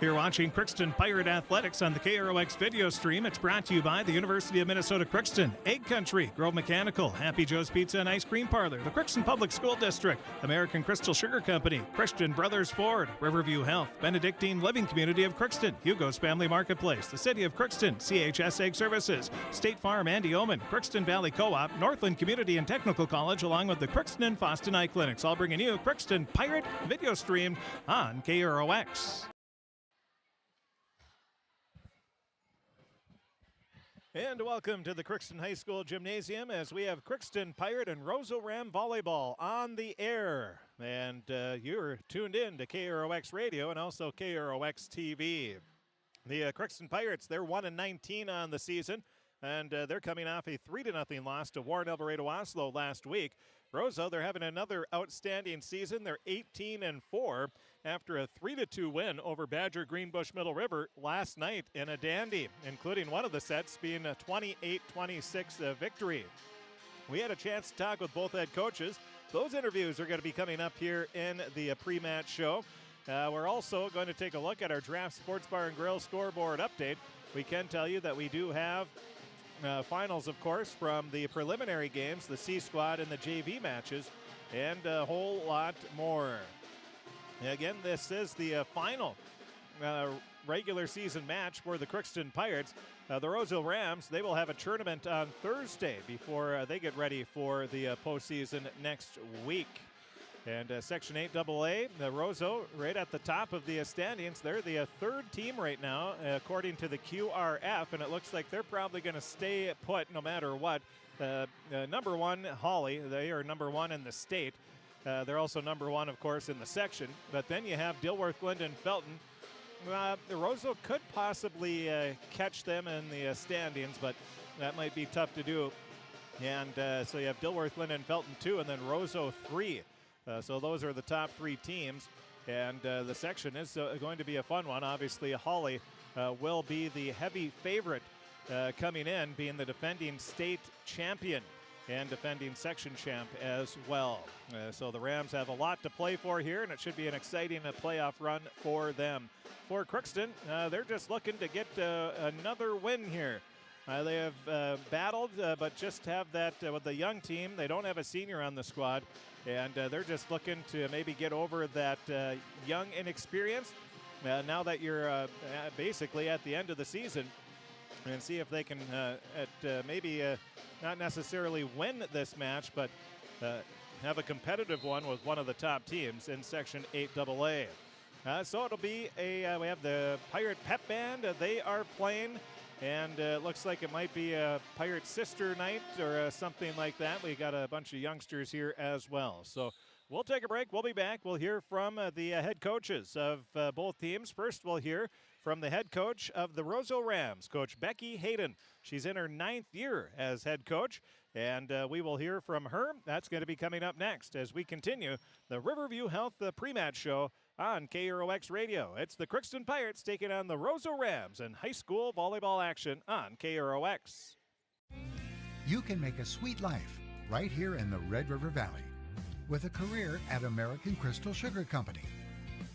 You're watching Crookston Pirate Athletics on the KROX video stream. It's brought to you by the University of Minnesota Crookston, Egg Country, Grove Mechanical, Happy Joe's Pizza and Ice Cream Parlor, the Crookston Public School District, American Crystal Sugar Company, Christian Brothers Ford, Riverview Health, Benedictine Living Community of Crookston, Hugo's Family Marketplace, the City of Crookston, CHS Egg Services, State Farm Andy Omen, Crookston Valley Co-op, Northland Community and Technical College, along with the Crookston and Fosston Eye Clinics, all bringing you Crookston Pirate video stream on KROX. And welcome to the Crookston High School Gymnasium as we have Crookston Pirate and Roseau Ram Volleyball on the air. And you're tuned in to KROX Radio and also KROX TV. The Crookston Pirates, they're 1-19 on the season, and they're coming off a 3-0 loss to Warren Alvarado Oslo last week. Roseau, they're having another outstanding season. They're 18-4 after a 3-2 win over Badger Greenbush Middle River last night in a dandy, including one of the sets being a 28-26 victory. We had a chance to talk with both head coaches. Those interviews are going to be coming up here in the pre-match show. We're also going to take a look at our Draft Sports Bar and Grill scoreboard update. We can tell you that we do have finals, of course, from the preliminary games, the C squad and the JV matches, and a whole lot more. Again, this is the final regular season match for the Crookston Pirates. The Roseau Rams, they will have a tournament on Thursday before they get ready for the postseason next week. And Section 8AA, the Roseau, right at the top of the standings. They're the third team right now, according to the QRF, and it looks like they're probably going to stay put no matter what. Number one, Hawley, they are number one in the state. They're also number one, of course, in the section. But then you have Dilworth, Glendon, Felton. The Roseau could possibly catch them in the standings, but that might be tough to do. And so you have Dilworth, Glendon, Felton 2, and then Roseau 3. So those are the top three teams, and the section is going to be a fun one. Obviously, Hawley will be the heavy favorite coming in, being the defending state champion and defending section champ as well. So the Rams have a lot to play for here, and it should be an exciting playoff run for them. For Crookston, they're just looking to get another win here. They have battled, but just have that with the young team. They don't have a senior on the squad, and they're just looking to maybe get over that young inexperience now that you're basically at the end of the season, and see if they can maybe not necessarily win this match, but have a competitive one with one of the top teams in Section 8AA. So it'll be we have the Pirate Pep Band. They are playing. And it looks like it might be a Pirate Sister Night or something like that. We got a bunch of youngsters here as well. So we'll take a break. We'll be back. We'll hear from the head coaches of both teams. First, we'll hear from the head coach of the Roseau Rams, Coach Becky Hayden. She's in her 9th year as head coach, and we will hear from her. That's going to be coming up next as we continue the Riverview Health pre-match show on KROX Radio. It's the Crookston Pirates taking on the Roseau Rams in high school volleyball action on KROX. You can make a sweet life right here in the Red River Valley with a career at American Crystal Sugar Company.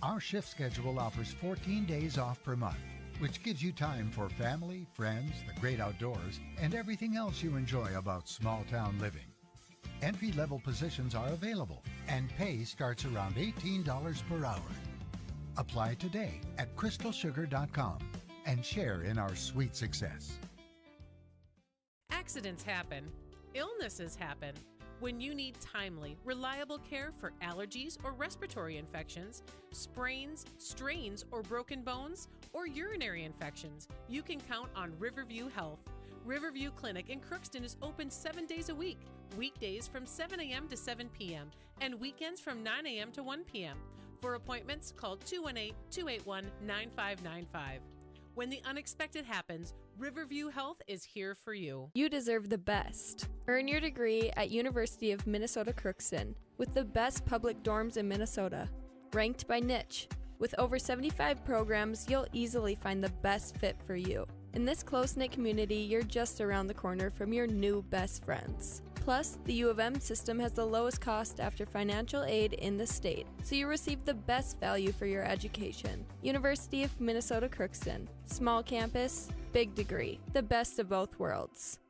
Our shift schedule offers 14 days off per month, which gives you time for family, friends, the great outdoors, and everything else you enjoy about small-town living. Entry-level positions are available, and pay starts around $18 per hour. Apply today at crystalsugar.com and share in our sweet success. Accidents happen. Illnesses happen. When you need timely, reliable care for allergies or respiratory infections, sprains, strains, or broken bones, or urinary infections, you can count on Riverview Health. Riverview Clinic in Crookston is open 7 days a week, weekdays from 7 a.m. to 7 p.m., and weekends from 9 a.m. to 1 p.m. For appointments, call 218-281-9595. When the unexpected happens, Riverview Health is here for you. You deserve the best. Earn your degree at University of Minnesota Crookston with the best public dorms in Minnesota, ranked by niche. With over 75 programs, you'll easily find the best fit for you. In this close-knit community, you're just around the corner from your new best friends. Plus, the U of M system has the lowest cost after financial aid in the state, so you receive the best value for your education. University of Minnesota Crookston. Small campus, big degree. The best of both worlds.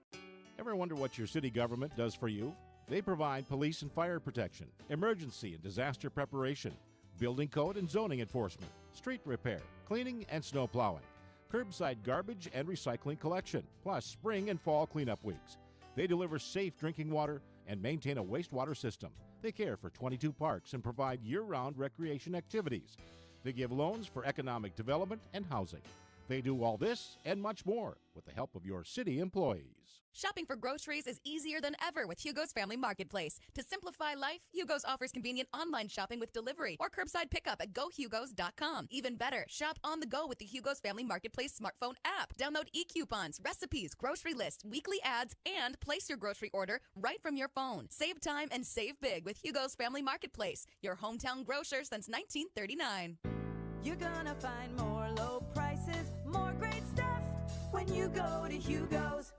Ever wonder what your city government does for you? They provide police and fire protection, emergency and disaster preparation, building code and zoning enforcement, street repair, cleaning and snow plowing, curbside garbage and recycling collection, plus spring and fall cleanup weeks. They deliver safe drinking water and maintain a wastewater system. They care for 22 parks and provide year-round recreation activities. They give loans for economic development and housing. They do all this and much more with the help of your city employees. Shopping for groceries is easier than ever with Hugo's Family Marketplace. To simplify life, Hugo's offers convenient online shopping with delivery or curbside pickup at gohugos.com. Even better, shop on the go with the Hugo's Family Marketplace smartphone app. Download e-coupons, recipes, grocery lists, weekly ads, and place your grocery order right from your phone. Save time and save big with Hugo's Family Marketplace, your hometown grocer since 1939. You're gonna find more low prices, more great stuff when you go to Hugo's.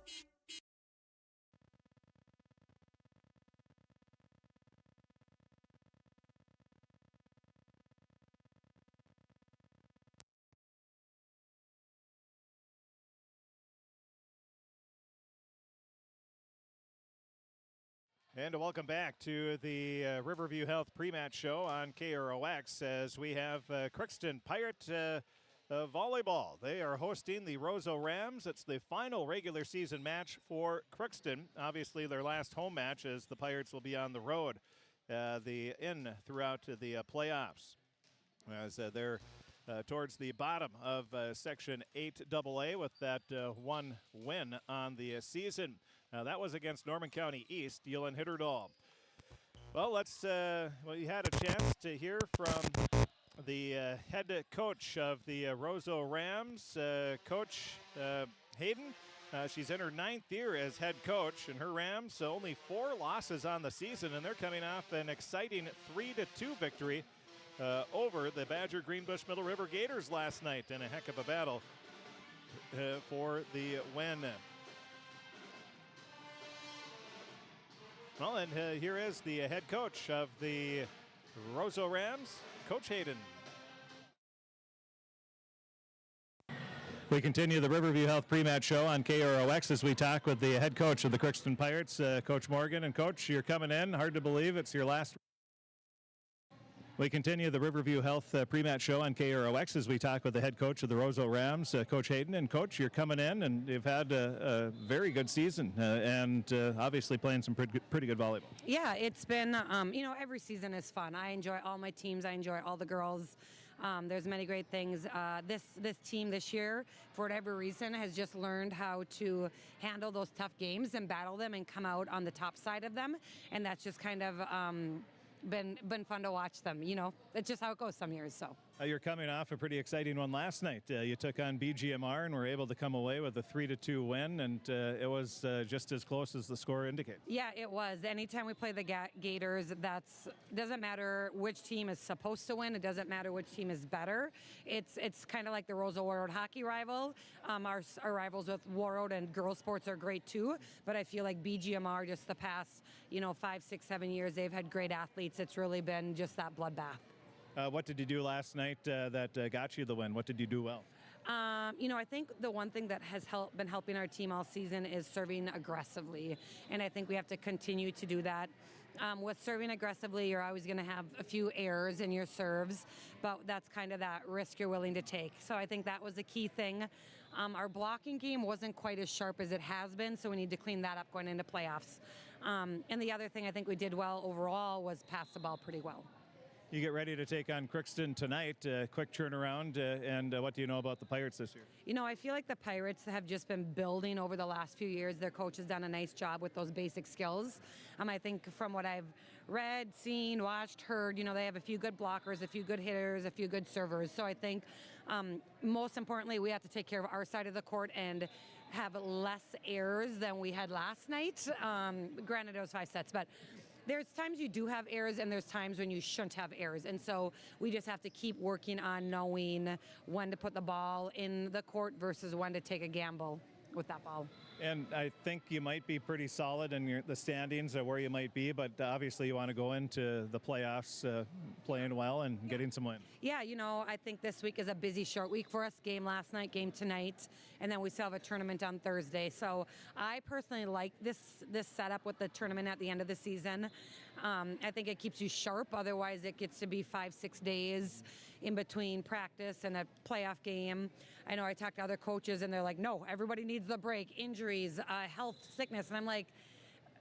And welcome back to the Riverview Health pre-match show on KROX as we have Crookston Pirate Volleyball. They are hosting the Roseau Rams. It's the final regular season match for Crookston. Obviously their last home match as the Pirates will be on the road throughout the playoffs. As they're towards the bottom of Section 8AA with that one win on the season. That was against Norman County East, Yulin Hitterdal. Well, you had a chance to hear from the head coach of the Roseau Rams, Coach Hayden. She's in her 9th year as head coach, and her Rams only 4 losses on the season, and they're coming off an exciting 3-2 victory over the Badger Greenbush Middle River Gators last night in a heck of a battle for the win. Well, and here is the head coach of the Roseau Rams, Coach Hayden. We continue the Riverview Health pre-match show on KROX as we talk with the head coach of the Crookston Pirates, Coach Morgan. And Coach, you're coming in. Hard to believe it's your last. We continue the Riverview Health pre-match show on KROX as we talk with the head coach of the Roseau Rams, Coach Hayden. And Coach, you're coming in and you've had a very good season and obviously playing some pretty good volleyball. Yeah, it's been, every season is fun. I enjoy all my teams. I enjoy all the girls. There's many great things. This team this year, for whatever reason, has just learned how to handle those tough games and battle them and come out on the top side of them. And that's just kind of been fun to watch them. It's just how it goes some years. So you're coming off a pretty exciting one last night. You took on BGMR and were able to come away with a 3-2 win, and it was just as close as the score indicates. Yeah, it was. Anytime we play the Gators, doesn't matter which team is supposed to win. It doesn't matter which team is better. It's kind of like the Roseau Warroad hockey rival. Our rivals with Warroad and girls sports are great too, but I feel like BGMR just the past 5, 6, 7 years, they've had great athletes. It's really been just that bloodbath. What did you do last night that got you the win? What did you do well? I think the one thing that has been helping our team all season is serving aggressively, and I think we have to continue to do that. With serving aggressively, you're always going to have a few errors in your serves, but that's kind of that risk you're willing to take. So I think that was the key thing. Our blocking game wasn't quite as sharp as it has been, so we need to clean that up going into playoffs. And the other thing I think we did well overall was pass the ball pretty well. You get ready to take on Crookston tonight. Quick turnaround, and what do you know about the Pirates this year? I feel like the Pirates have just been building over the last few years. Their coach has done a nice job with those basic skills. I think from what I've read, seen, watched, heard, they have a few good blockers, a few good hitters, a few good servers. So I think most importantly, we have to take care of our side of the court and have less errors than we had last night. Granted, it was 5 sets, but there's times you do have errors and there's times when you shouldn't have errors. And so we just have to keep working on knowing when to put the ball in the court versus when to take a gamble with that ball. And I think you might be pretty solid in the standings where you might be, but obviously you want to go into the playoffs playing well and getting some wins. Yeah, I think this week is a busy, short week for us. Game last night, game tonight, and then we still have a tournament on Thursday. So I personally like this setup with the tournament at the end of the season. I think it keeps you sharp. Otherwise, it gets to be 5-6 days in between practice and a playoff game. I know I talked to other coaches, and they're like, no, everybody needs the break, injuries, health, sickness. And I'm like,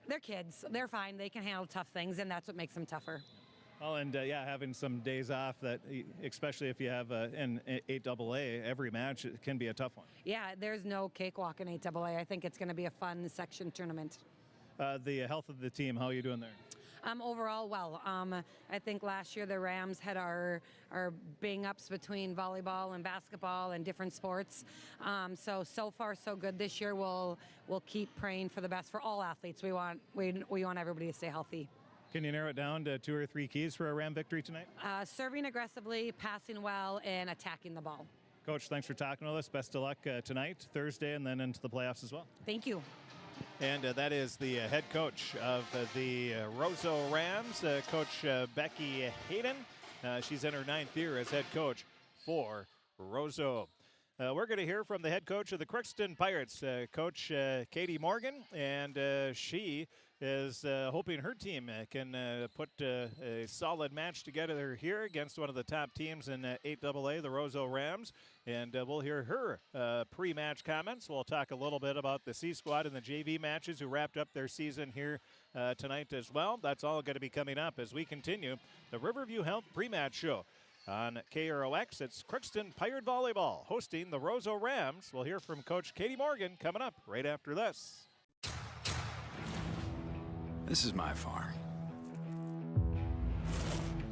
they're kids. They're fine. They can handle tough things, and that's what makes them tougher. Well, and having some days off, that especially if you have an 8AA, every match it can be a tough one. Yeah, there's no cakewalk in 8AA. I think it's going to be a fun section tournament. The health of the team, how are you doing there? Overall, well. I think last year the Rams had our bang-ups between volleyball and basketball and different sports. So far, so good. This year, we'll keep praying for the best for all athletes. We want everybody to stay healthy. Can you narrow it down to 2 or 3 keys for a Ram victory tonight? Serving aggressively, passing well, and attacking the ball. Coach, thanks for talking with us. Best of luck tonight, Thursday, and then into the playoffs as well. Thank you. And that is the head coach of the Roseau Rams, Coach Becky Hayden. She's in her 9th year as head coach for Roseau. We're going to hear from the head coach of the Crookston Pirates, Coach Katie Morgan, and she is hoping her team can put a solid match together here against one of the top teams in 8AA, the Roseau Rams. And we'll hear her pre-match comments. We'll talk a little bit about the C Squad and the JV matches who wrapped up their season here tonight as well. That's all going to be coming up as we continue the Riverview Health pre-match show. On KROX, it's Crookston Pirate Volleyball hosting the Roseau Rams. We'll hear from Coach Katie Morgan coming up right after this. This is my farm.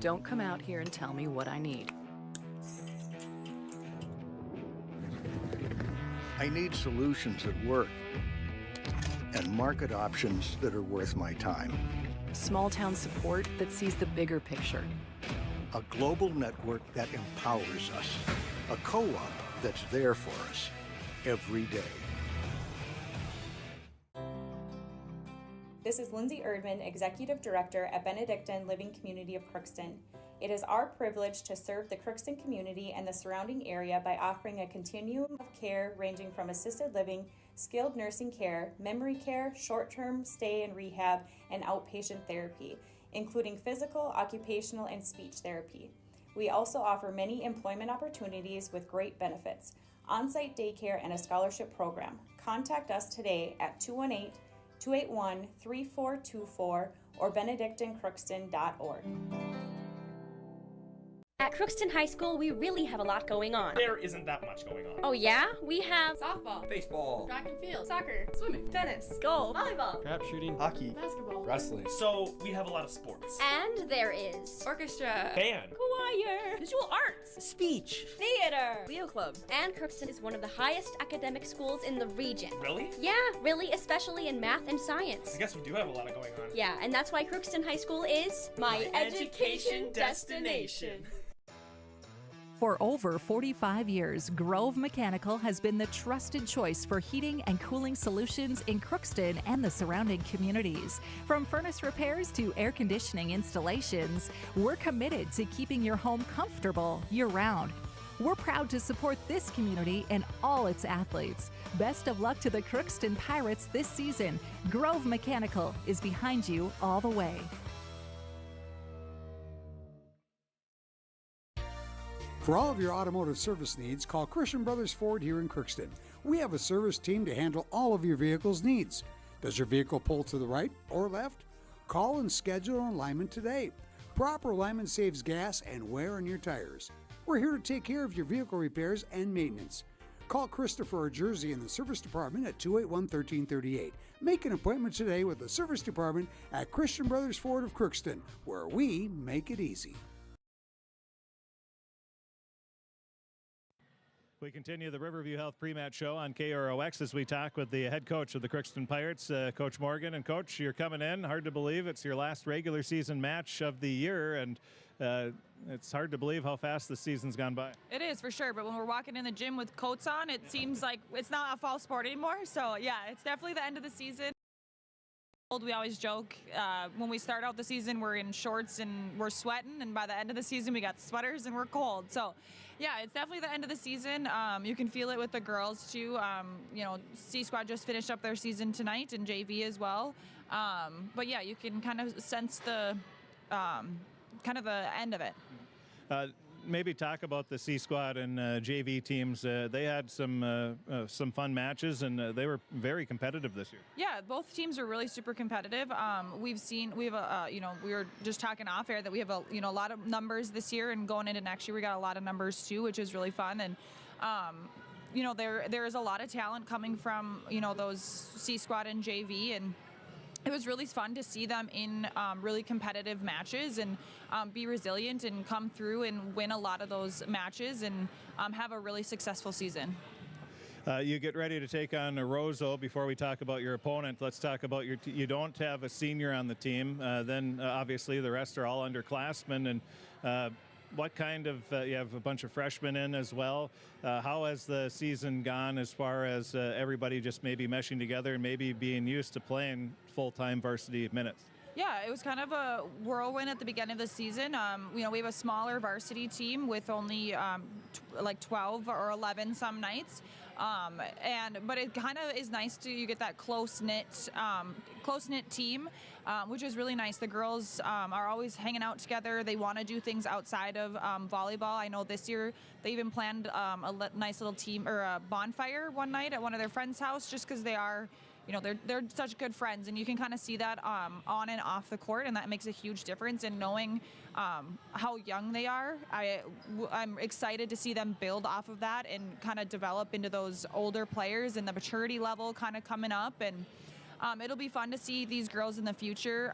Don't come out here and tell me what I need. I need solutions that work and market options that are worth my time. Small town support that sees the bigger picture. A global network that empowers us. A co-op that's there for us every day. This is Lindsay Erdman, Executive Director at Benedictine Living Community of Crookston. It is our privilege to serve the Crookston community and the surrounding area by offering a continuum of care ranging from assisted living, skilled nursing care, memory care, short-term stay and rehab, and outpatient therapy, including physical, occupational, and speech therapy. We also offer many employment opportunities with great benefits, on-site daycare, and a scholarship program. Contact us today at 218-281-3424 or benedictinecrookston.org. At Crookston High School, we really have a lot going on. There isn't that much going on. Oh yeah? We have softball, baseball, track and field, soccer, swimming, tennis, golf, volleyball, Crap shooting, hockey, basketball, wrestling. So we have a lot of sports. And there is orchestra, band, choir, visual arts, speech, theater, Leo Club. And Crookston is one of the highest academic schools in the region. Really? Yeah, really, especially in math and science. I guess we do have a lot going on. Yeah, and that's why Crookston High School is my education destination. For over 45 years, Grove Mechanical has been the trusted choice for heating and cooling solutions in Crookston and the surrounding communities. From furnace repairs to air conditioning installations, we're committed to keeping your home comfortable year-round. We're proud to support this community and all its athletes. Best of luck to the Crookston Pirates this season. Grove Mechanical is behind you all the way. For all of your automotive service needs, call Christian Brothers Ford here in Crookston. We have a service team to handle all of your vehicle's needs. Does your vehicle pull to the right or left? Call and schedule an alignment today. Proper alignment saves gas and wear on your tires. We're here to take care of your vehicle repairs and maintenance. Call Christopher or Jersey in the service department at 281-1338. Make an appointment today with the service department at Christian Brothers Ford of Crookston, where we make it easy. We continue the Riverview Health pre-match show on KROX as we talk with the head coach of the Crookston Pirates, Coach Morgan. And Coach, you're coming in. Hard to believe it's your last regular season match of the year, and It's hard to believe how fast the season's gone by. It is for sure, but when we're walking in the gym with coats on, it seems like it's not a fall sport anymore. So yeah, it's definitely the end of the season. We always joke when we start out the season, we're in shorts and we're sweating, and by the end of the season, we got sweaters and we're cold. So yeah, it's definitely the end of the season. You can feel it with the girls too. C Squad just finished up their season tonight, and JV as well. But yeah, you can kind of sense the the end of it. Maybe talk about the C Squad and JV teams. They had some fun matches, and they were very competitive this year. Yeah, both teams are really super competitive. We were just talking off air that we have a lot of numbers this year, and going into next year we got a lot of numbers too, which is really fun. And there is a lot of talent coming from those C Squad and JV, and it was really fun to see them in really competitive matches and be resilient and come through and win a lot of those matches and have a really successful season. You get ready to take on Roseau. Before we talk about your opponent, let's talk about you don't have a senior on the team. Then obviously the rest are all underclassmen. And what kind of, you have a bunch of freshmen in as well. How has the season gone as far as everybody just maybe meshing together and maybe being used to playing full-time varsity minutes? Yeah, it was kind of a whirlwind at the beginning of the season. We have a smaller varsity team with only 12 or 11 some nights. But it kind of is nice you get that close-knit team, which is really nice. The girls are always hanging out together. They want to do things outside of volleyball. I know this year they even planned a nice little team or a bonfire one night at one of their friends' house, just because they are, they're such good friends, and you can kind of see that on and off the court, and that makes a huge difference in knowing how young they are. I'm excited to see them build off of that and kind of develop into those older players, and the maturity level kind of coming up. And it'll be fun to see these girls in the future,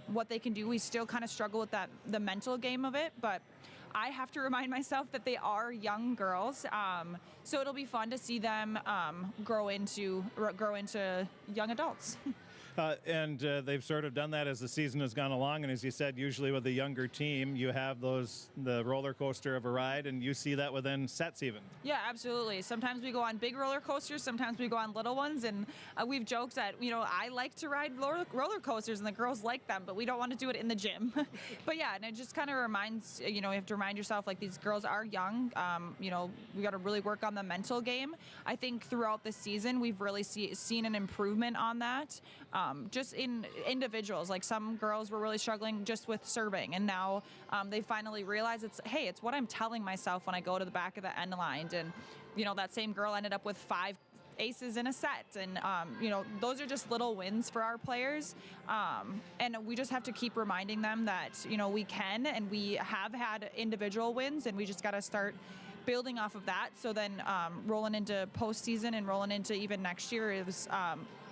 what they can do. We still kind of struggle with the mental game of it, but I have to remind myself that they are young girls. So it'll be fun to see them grow into young adults. And they've sort of done that as the season has gone along. And as you said, usually with a younger team, you have the roller coaster of a ride, and you see that within sets even. Yeah, absolutely. Sometimes we go on big roller coasters, sometimes we go on little ones. And we've joked that, I like to ride roller coasters and the girls like them, but we don't want to do it in the gym. But yeah, and it just kind of reminds, you have to remind yourself, like, these girls are young. We got to really work on the mental game. I think throughout the season, we've really seen an improvement on that. Just in individuals, like some girls were really struggling just with serving, and now they finally realize it's what I'm telling myself when I go to the back of the end line. And that same girl ended up with 5 aces in a set, and those are just little wins for our players, and we just have to keep reminding them that we can, and we have had individual wins, and we just got to start building off of that. So then rolling into postseason and rolling into even next year, it was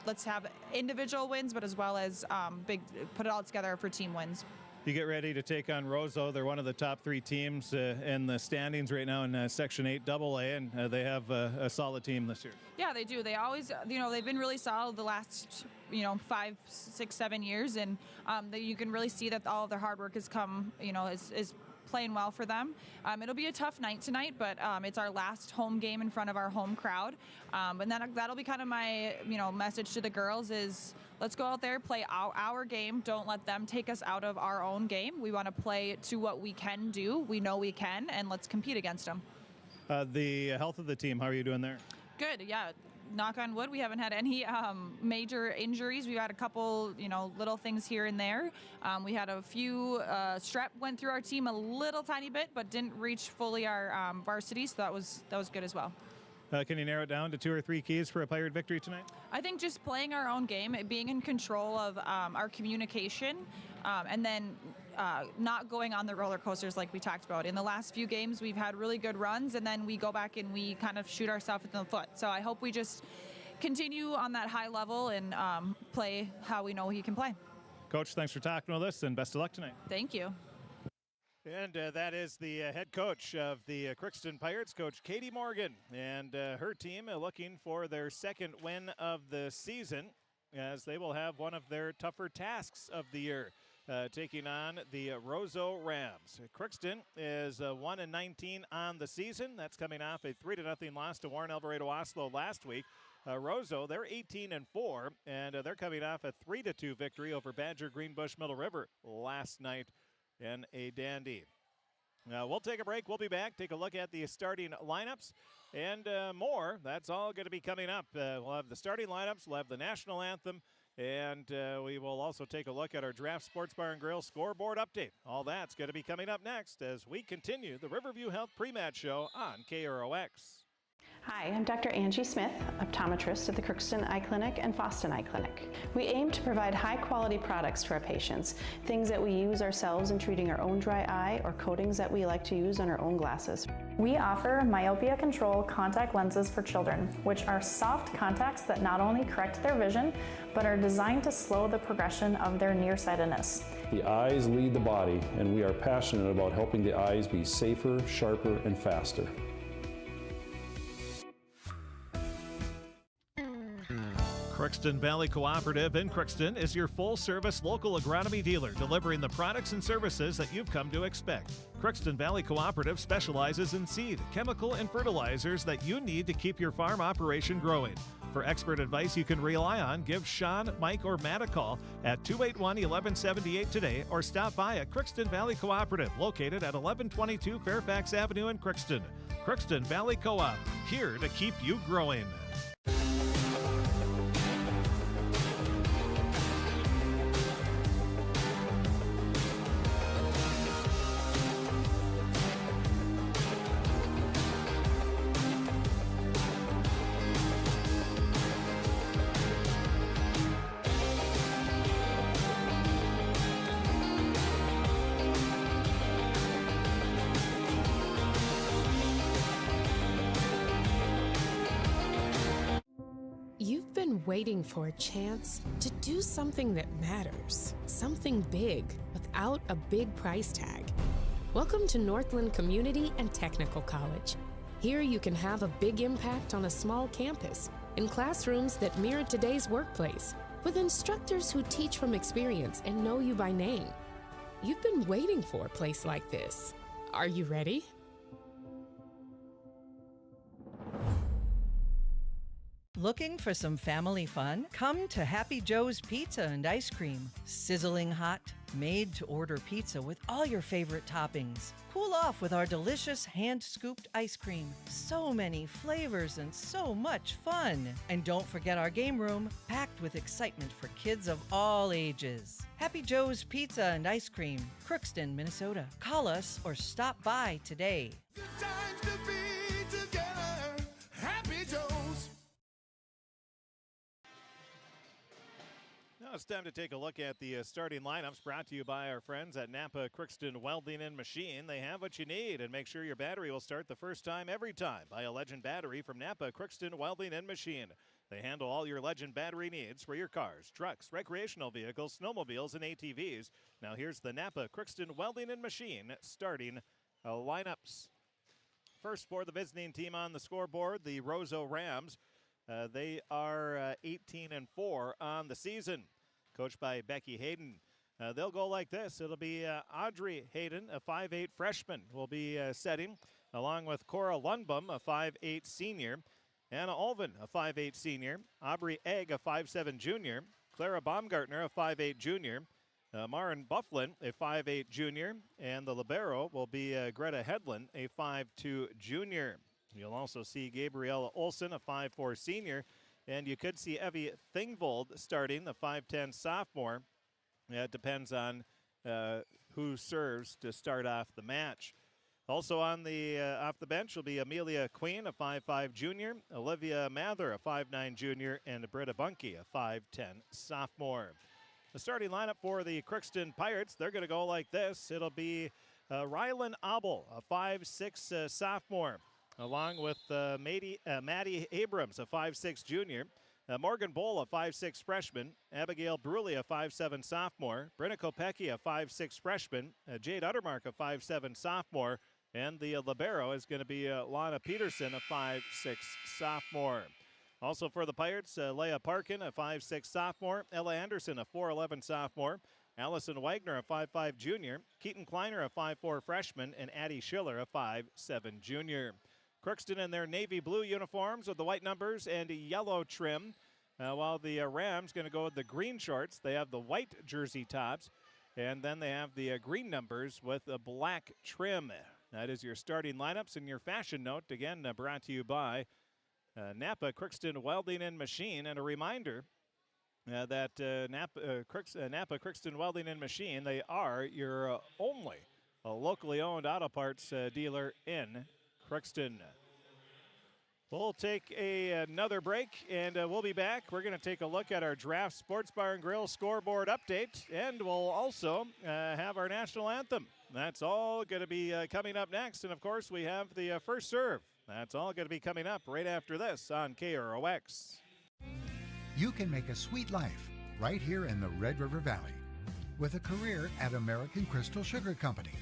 let's have individual wins, but as well as put it all together for team wins. You get ready to take on Roseau. They're one of the top 3 teams in the standings right now in Section 8 AA, and they have a solid team this year. Yeah, they do. They always, they've been really solid the last, 5, 6, 7 years, and you can really see that all of their hard work has come, is playing well for them. It'll be a tough night tonight, but it's our last home game in front of our home crowd. And that'll be kind of my, message to the girls is, let's go out there, play our game. Don't let them take us out of our own game. We want to play to what we can do. We know we can, and let's compete against them. The health of the team, how are you doing there? Good, yeah. Knock on wood, we haven't had any major injuries. We've had a couple, little things here and there. We had a few, strep went through our team a little tiny bit, but didn't reach fully our varsity, so that was good as well. Can you narrow it down to 2 or 3 keys for a Pirate victory tonight? I think just playing our own game, being in control of our communication, and then not going on the roller coasters like we talked about. In the last few games, we've had really good runs, and then we go back and we kind of shoot ourselves in the foot. So I hope we just continue on that high level and play how we know he can play. Coach, thanks for talking with us, and best of luck tonight. Thank you. And that is the head coach of the Crookston Pirates, Coach Katie Morgan, and her team looking for their 2nd win of the season, as they will have one of their tougher tasks of the year. taking on the Roseau Rams. Crookston is 1-19 on the season. That's coming off a 3-0 loss to Warren Alvarado Oslo last week. Roseau, they're 18-4, and they're coming off a 3-2 victory over Badger Greenbush Middle River last night in a dandy. We'll take a break. We'll be back. Take a look at the starting lineups and more. That's all going to be coming up. We'll have the starting lineups. We'll have the national anthem. And we will also take a look at our Draft Sports Bar and Grill scoreboard update. All that's going to be coming up next as we continue the Riverview Health Pre-Match Show on KROX. Hi, I'm Dr. Angie Smith, optometrist at the Crookston Eye Clinic and Foston Eye Clinic. We aim to provide high-quality products to our patients, things that we use ourselves in treating our own dry eye or coatings that we like to use on our own glasses. We offer myopia control contact lenses for children, which are soft contacts that not only correct their vision, but are designed to slow the progression of their nearsightedness. The eyes lead the body, and we are passionate about helping the eyes be safer, sharper, and faster. Crookston Valley Cooperative in Crookston is your full-service local agronomy dealer, delivering the products and services that you've come to expect. Crookston Valley Cooperative specializes in seed, chemical, and fertilizers that you need to keep your farm operation growing. For expert advice you can rely on, give Sean, Mike, or Matt a call at 281-1178 today or stop by at Crookston Valley Cooperative, located at 1122 Fairfax Avenue in Crookston. Crookston Valley Co-op, here to keep you growing. You've been waiting for a chance to do something that matters, something big without a big price tag. Welcome to Northland Community and Technical College. Here you can have a big impact on a small campus, in classrooms that mirror today's workplace, with instructors who teach from experience and know you by name. You've been waiting for a place like this. Are you ready? Looking for some family fun? Come to Happy Joe's Pizza and Ice Cream. Sizzling hot, made-to-order pizza with all your favorite toppings. Cool off with our delicious hand-scooped ice cream. So many flavors and so much fun. And don't forget our game room, packed with excitement for kids of all ages. Happy Joe's Pizza and Ice Cream, Crookston, Minnesota. Call us or stop by today. Now it's time to take a look at the starting lineups brought to you by our friends at Napa Crookston Welding and Machine. They have what you need, and make sure your battery will start the first time every time. Buy a Legend battery from Napa Crookston Welding and Machine. They handle all your Legend battery needs for your cars, trucks, recreational vehicles, snowmobiles, and ATVs. Now here's the Napa Crookston Welding and Machine starting lineups. First for the visiting team on the scoreboard, the Roseau Rams. They are 18-4 on the season, coached by Becky Hayden. They'll go like this. It'll be Audrey Hayden, a 5'8 freshman, will be setting, along with Cora Lundbom, a 5'8 senior, Anna Olvin, a 5'8 senior, Aubrey Egg, a 5'7 junior, Clara Baumgartner, a 5'8 junior, Maren Bufflin, a 5'8 junior, and the libero will be Greta Hedlund, a 5'2 junior. You'll also see Gabriella Olsen, a 5'4 senior, and you could see Evie Thingvold starting, the 5'10 sophomore. It depends on who serves to start off the match. Also on the off the bench will be Amelia Queen, a 5'5 junior, Olivia Mather, a 5'9 junior, and Britta Bunke, a 5'10 sophomore. The starting lineup for the Crookston Pirates, they're going to go like this. It'll be Rylan Abel, a 5'6 sophomore, along with Maddie Abrams, a 5'6 junior, Morgan Bowl, a 5'6 freshman, Abigail Bruley, a 5'7 sophomore, Brenna Kopecki, a 5'6 freshman, Jade Uttermark, a 5'7 sophomore, and the libero is going to be Lana Peterson, a 5'6 sophomore. Also for the Pirates, Leah Parkin, a 5'6 sophomore, Ella Anderson, a 4'11 sophomore, Allison Wagner, a 5'5 junior. Keaton Kleiner, a 5'4 freshman. And Addie Schiller, a 5'7 junior. Crookston in their navy blue uniforms with the white numbers and yellow trim. While the Rams going to go with the green shorts. They have the white jersey tops. And then they have the green numbers with the black trim. That is your starting lineups and your fashion note. Again, brought to you by Napa Crookston Welding and Machine. And a reminder that Napa Crookston Welding and Machine, they are your only locally owned auto parts dealer in Crookston. We'll take another break, and we'll be back. We're going to take a look at our Draft Sports Bar and Grill scoreboard update, and we'll also have our national anthem. That's all going to be coming up next, and of course we have the first serve. That's all going to be coming up right after this on KROX. You can make a sweet life right here in the Red River Valley with a career at American Crystal Sugar Company.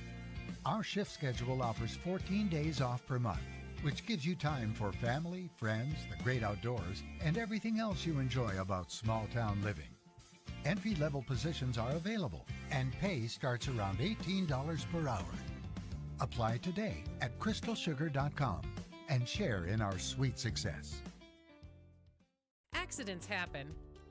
Our shift schedule offers 14 days off per month, which gives you time for family, friends, the great outdoors, and everything else you enjoy about small-town living. Entry-level positions are available, and pay starts around $18 per hour. Apply today at crystalsugar.com and share in our sweet success. Accidents happen.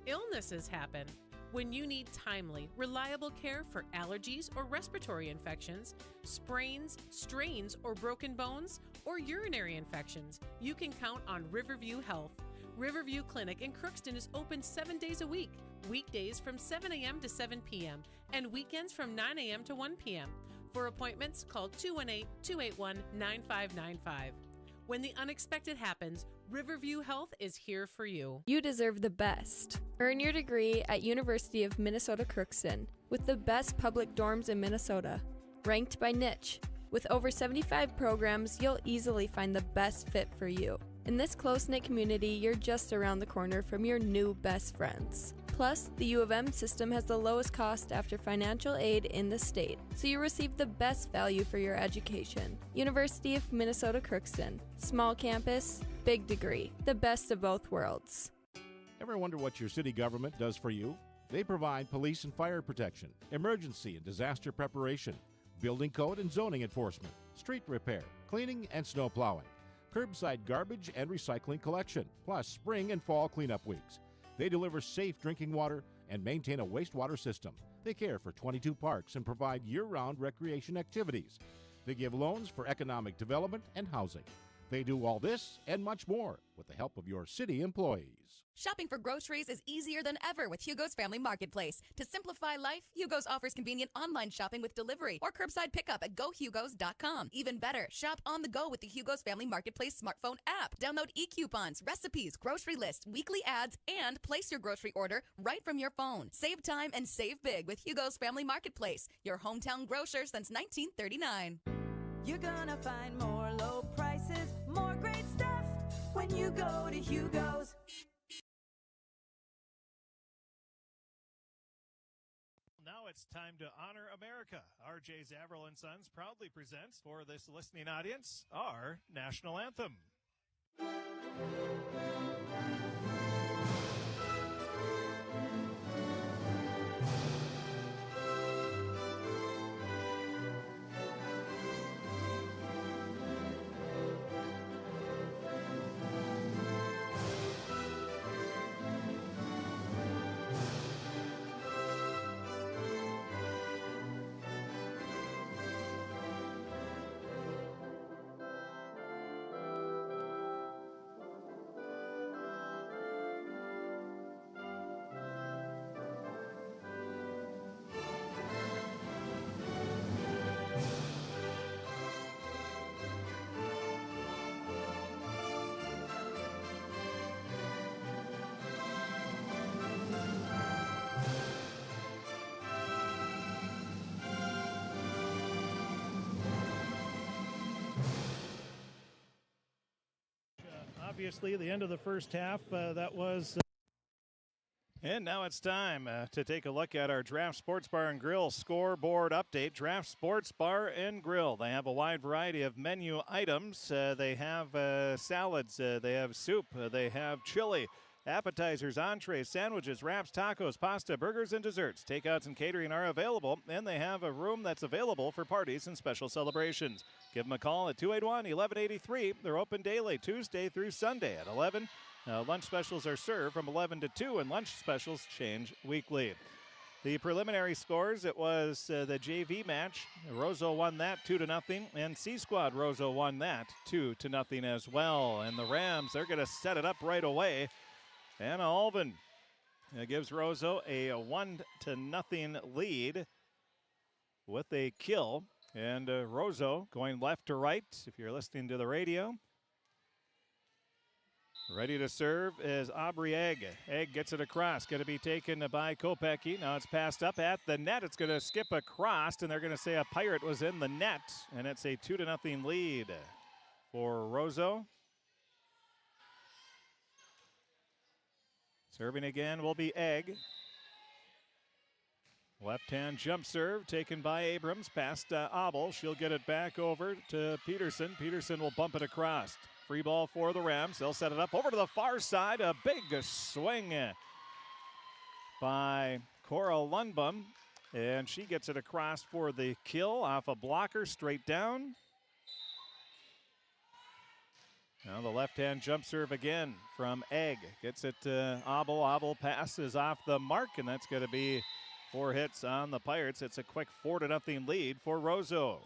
Illnesses happen. When you need timely, reliable care for allergies or respiratory infections, sprains, strains, or broken bones, or urinary infections, you can count on Riverview Health. Riverview Clinic in Crookston is open 7 days a week, weekdays from 7 a.m. to 7 p.m., and weekends from 9 a.m. to 1 p.m. For appointments, call 218-281-9595. When the unexpected happens, Riverview Health is here for you. You deserve the best. Earn your degree at University of Minnesota Crookston with the best public dorms in Minnesota. Ranked by niche. With over 75 programs, you'll easily find the best fit for you. In this close-knit community, you're just around the corner from your new best friends. Plus, the U of M system has the lowest cost after financial aid in the state, so you receive the best value for your education. University of Minnesota Crookston. Small campus, big degree. The best of both worlds. Ever wonder what your city government does for you? They provide police and fire protection, emergency and disaster preparation, building code and zoning enforcement, street repair, cleaning and snow plowing, curbside garbage and recycling collection, plus spring and fall cleanup weeks. They deliver safe drinking water and maintain a wastewater system. They care for 22 parks and provide year-round recreation activities. They give loans for economic development and housing. They do all this and much more with the help of your city employees. Shopping for groceries is easier than ever with Hugo's Family Marketplace. To simplify life, Hugo's offers convenient online shopping with delivery or curbside pickup at gohugos.com. Even better, shop on the go with the Hugo's Family Marketplace smartphone app. Download e-coupons, recipes, grocery lists, weekly ads, and place your grocery order right from your phone. Save time and save big with Hugo's Family Marketplace, your hometown grocer since 1939. You're gonna find more low prices, more great stuff when you go to Hugo's. Now it's time to honor America. R.J. Zavril and Sons proudly presents for this listening audience our national anthem. Obviously, the end of the first half, that was... And now it's time to take a look at our Draft Sports Bar and Grill scoreboard update. Draft Sports Bar and Grill. They have a wide variety of menu items. They have salads. They have soup. They have chili. Appetizers, entrees, sandwiches, wraps, tacos, pasta, burgers, and desserts. Takeouts and catering are available, and they have a room that's available for parties and special celebrations. Give them a call at 281-1183. They're open daily, Tuesday through Sunday at 11. Lunch specials are served from 11 to 2, and lunch specials change weekly. The preliminary scores, it was the JV match. Roseau won that 2-0, and C-Squad Roseau won that 2-0 as well. And the Rams, they're going to set it up right away. Anna Alvin gives Roseau a 1-0 lead with a kill. And Roseau going left to right, if you're listening to the radio. Ready to serve is Aubrey Egg. Egg gets it across. Going to be taken by Kopecky. Now it's passed up at the net. It's going to skip across, and they're going to say a Pirate was in the net. And it's a 2-0 lead for Roseau. Serving again will be Egg. Left-hand jump serve taken by Abrams past Abel. She'll get it back over to Peterson. Peterson will bump it across. Free ball for the Rams. They'll set it up over to the far side. A big swing by Cora Lundbom. And she gets it across for the kill off a blocker straight down. Now the left-hand jump serve again from Egg. Gets it to Abel. Abel passes off the mark, and that's going to be 4 hits on the Pirates. It's a quick 4-0 lead for Roseau.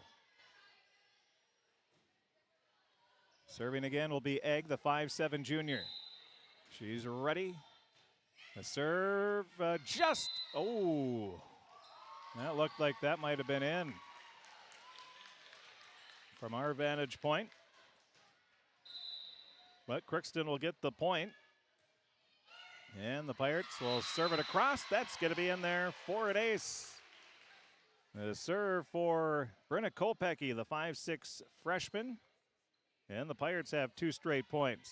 Serving again will be Egg, the 5'7" junior. She's ready. The serve that looked like that might have been in from our vantage point. But Crookston will get the point. And the Pirates will serve it across. That's going to be in there for an ace. The serve for Brenna Kopecky, the 5'6" freshman. And the Pirates have 2 straight points.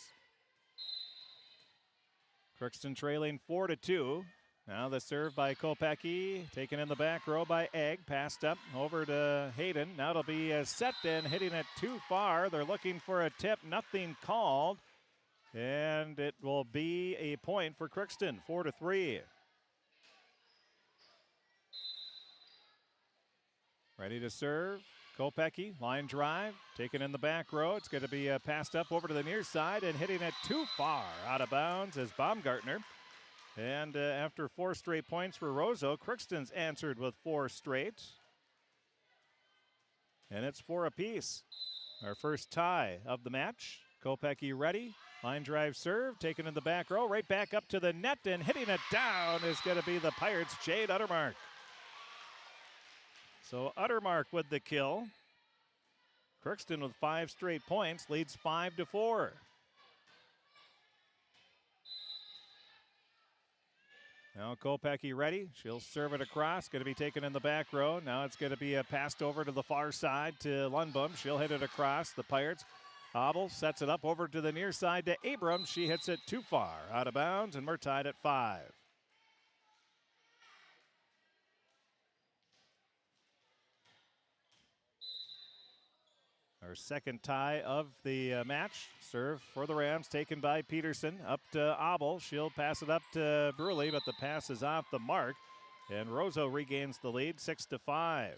Crookston trailing 4-2. Now the serve by Kopecky, taken in the back row by Egg, passed up over to Hayden. Now it'll be a set in, hitting it too far. They're looking for a tip, nothing called. And it will be a point for Crookston, 4-3. Ready to serve. Kopecky, line drive, taken in the back row. It's going to be passed up over to the near side and hitting it too far out of bounds is Baumgartner. And after 4 straight points for Roseau, Crookston's answered with 4 straight. And it's 4 apiece. Our first tie of the match. Kopecky ready. Line drive serve, taken in the back row, right back up to the net, and hitting it down is going to be the Pirates' Jade Uttermark. So Uttermark with the kill. Crookston with 5 straight points, leads 5-4. Now Kopecky ready. She'll serve it across. Going to be taken in the back row. Now it's going to be passed over to the far side to Lundbom. She'll hit it across. The Pirates. Abel sets it up over to the near side to Abrams. She hits it too far out of bounds, and we're tied at 5. Our second tie of the match. Serve for the Rams taken by Peterson. Up to Abel. She'll pass it up to Bruley, but the pass is off the mark. And Roseau regains the lead, 6-5.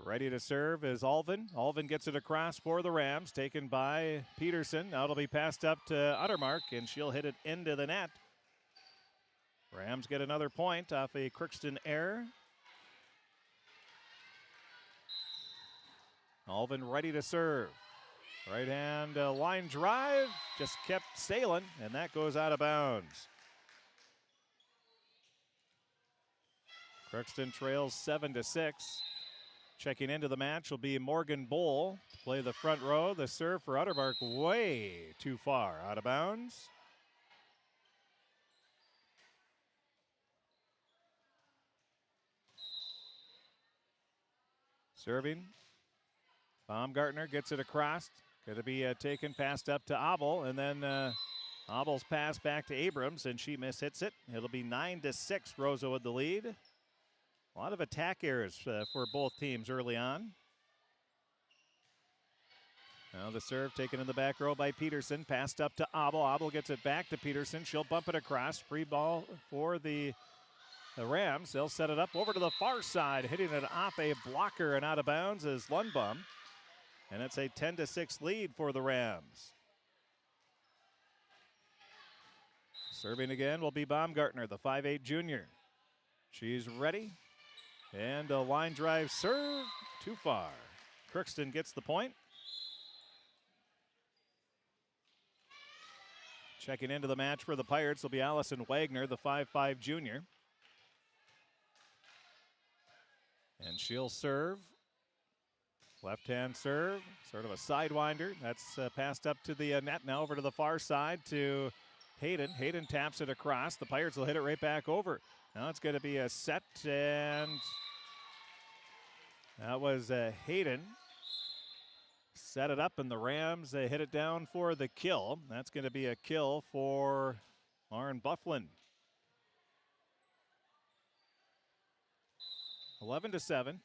Ready to serve is Alvin. Alvin gets it across for the Rams, taken by Peterson. Now it'll be passed up to Uttermark, and she'll hit it into the net. Rams get another point off a Crookston error. Alvin ready to serve. Right hand line drive, just kept sailing, and that goes out of bounds. Crookston trails 7-6. Checking into the match will be Morgan Bowl to play the front row. The serve for Uttermark way too far out of bounds. Serving. Baumgartner gets it across. Going to be taken, passed up to Abel, and then Abel's pass back to Abrams, and she mishits it. It'll be 9-6, Roseau with the lead. A lot of attack errors for both teams early on. Now the serve taken in the back row by Peterson. Passed up to Abel. Abel gets it back to Peterson. She'll bump it across. Free ball for the Rams. They'll set it up over to the far side. Hitting it off a blocker and out of bounds is Lundbaum. And it's a 10-6 lead for the Rams. Serving again will be Baumgartner, the 5'8 junior. She's ready. And a line drive serve too far. Crookston gets the point. Checking into the match for the Pirates will be Allison Wagner, the 5'5 junior. And she'll serve. Left-hand serve, sort of a sidewinder. That's passed up to the net. Now over to the far side to Hayden. Hayden taps it across. The Pirates will hit it right back over. Now it's going to be a set, and that was Hayden. Set it up, and the Rams hit it down for the kill. That's going to be a kill for Lauren Bufflin. 11-7.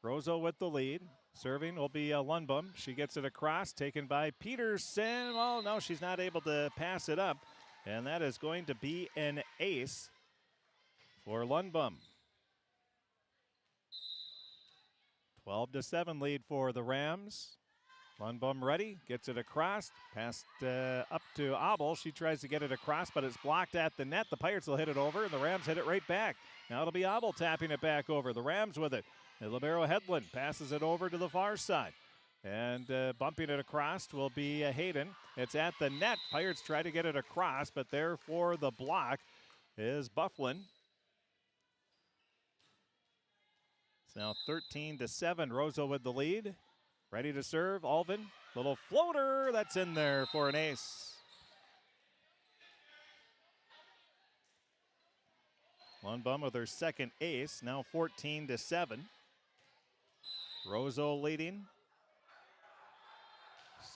Roseau with the lead. Serving will be Lundbaum. She gets it across, taken by Peterson. Well, no, she's not able to pass it up. And that is going to be an ace for Lundbaum. 12-7 lead for the Rams. Lundbaum ready, gets it across, passed up to Abel. She tries to get it across, but it's blocked at the net. The Pirates will hit it over, and the Rams hit it right back. Now it'll be Abel tapping it back over. The Rams with it. And libero Hedlund passes it over to the far side. And bumping it across will be Hayden. It's at the net. Pirates try to get it across, but there for the block is Bufflin. It's now 13-7. Roseau with the lead. Ready to serve, Alvin. Little floater, that's in there for an ace. Lundbaum with her second ace, now 14-7. Roseau leading.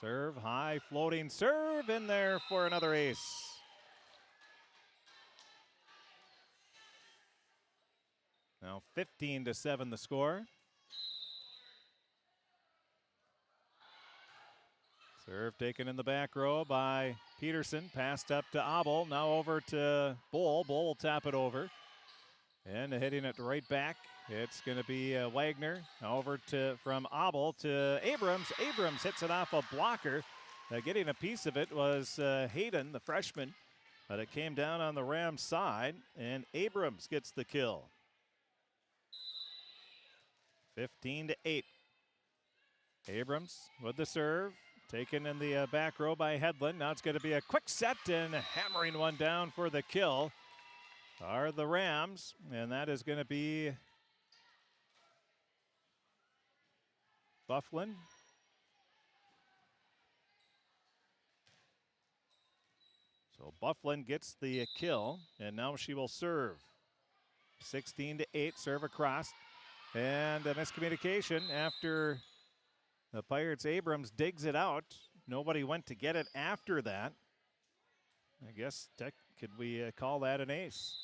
Serve, high floating serve in there for another ace. Now 15-7 the score. Serve taken in the back row by Peterson. Passed up to Abel. Now over to Bull. Bull will tap it over. And hitting it right back. It's going to be Wagner. Over from Abel to Abrams. Abrams hits it off a blocker. Getting a piece of it was Hayden, the freshman. But it came down on the Rams side. And Abrams gets the kill. 15-8. Abrams with the serve. Taken in the back row by Hedlund. Now it's going to be a quick set, and hammering one down for the kill are the Rams. And that is going to be Bufflin. So Bufflin gets the kill, and now she will serve. 16-8, serve across. And a miscommunication after the Pirates. Abrams digs it out. Nobody went to get it after that. I guess, could we call that an ace?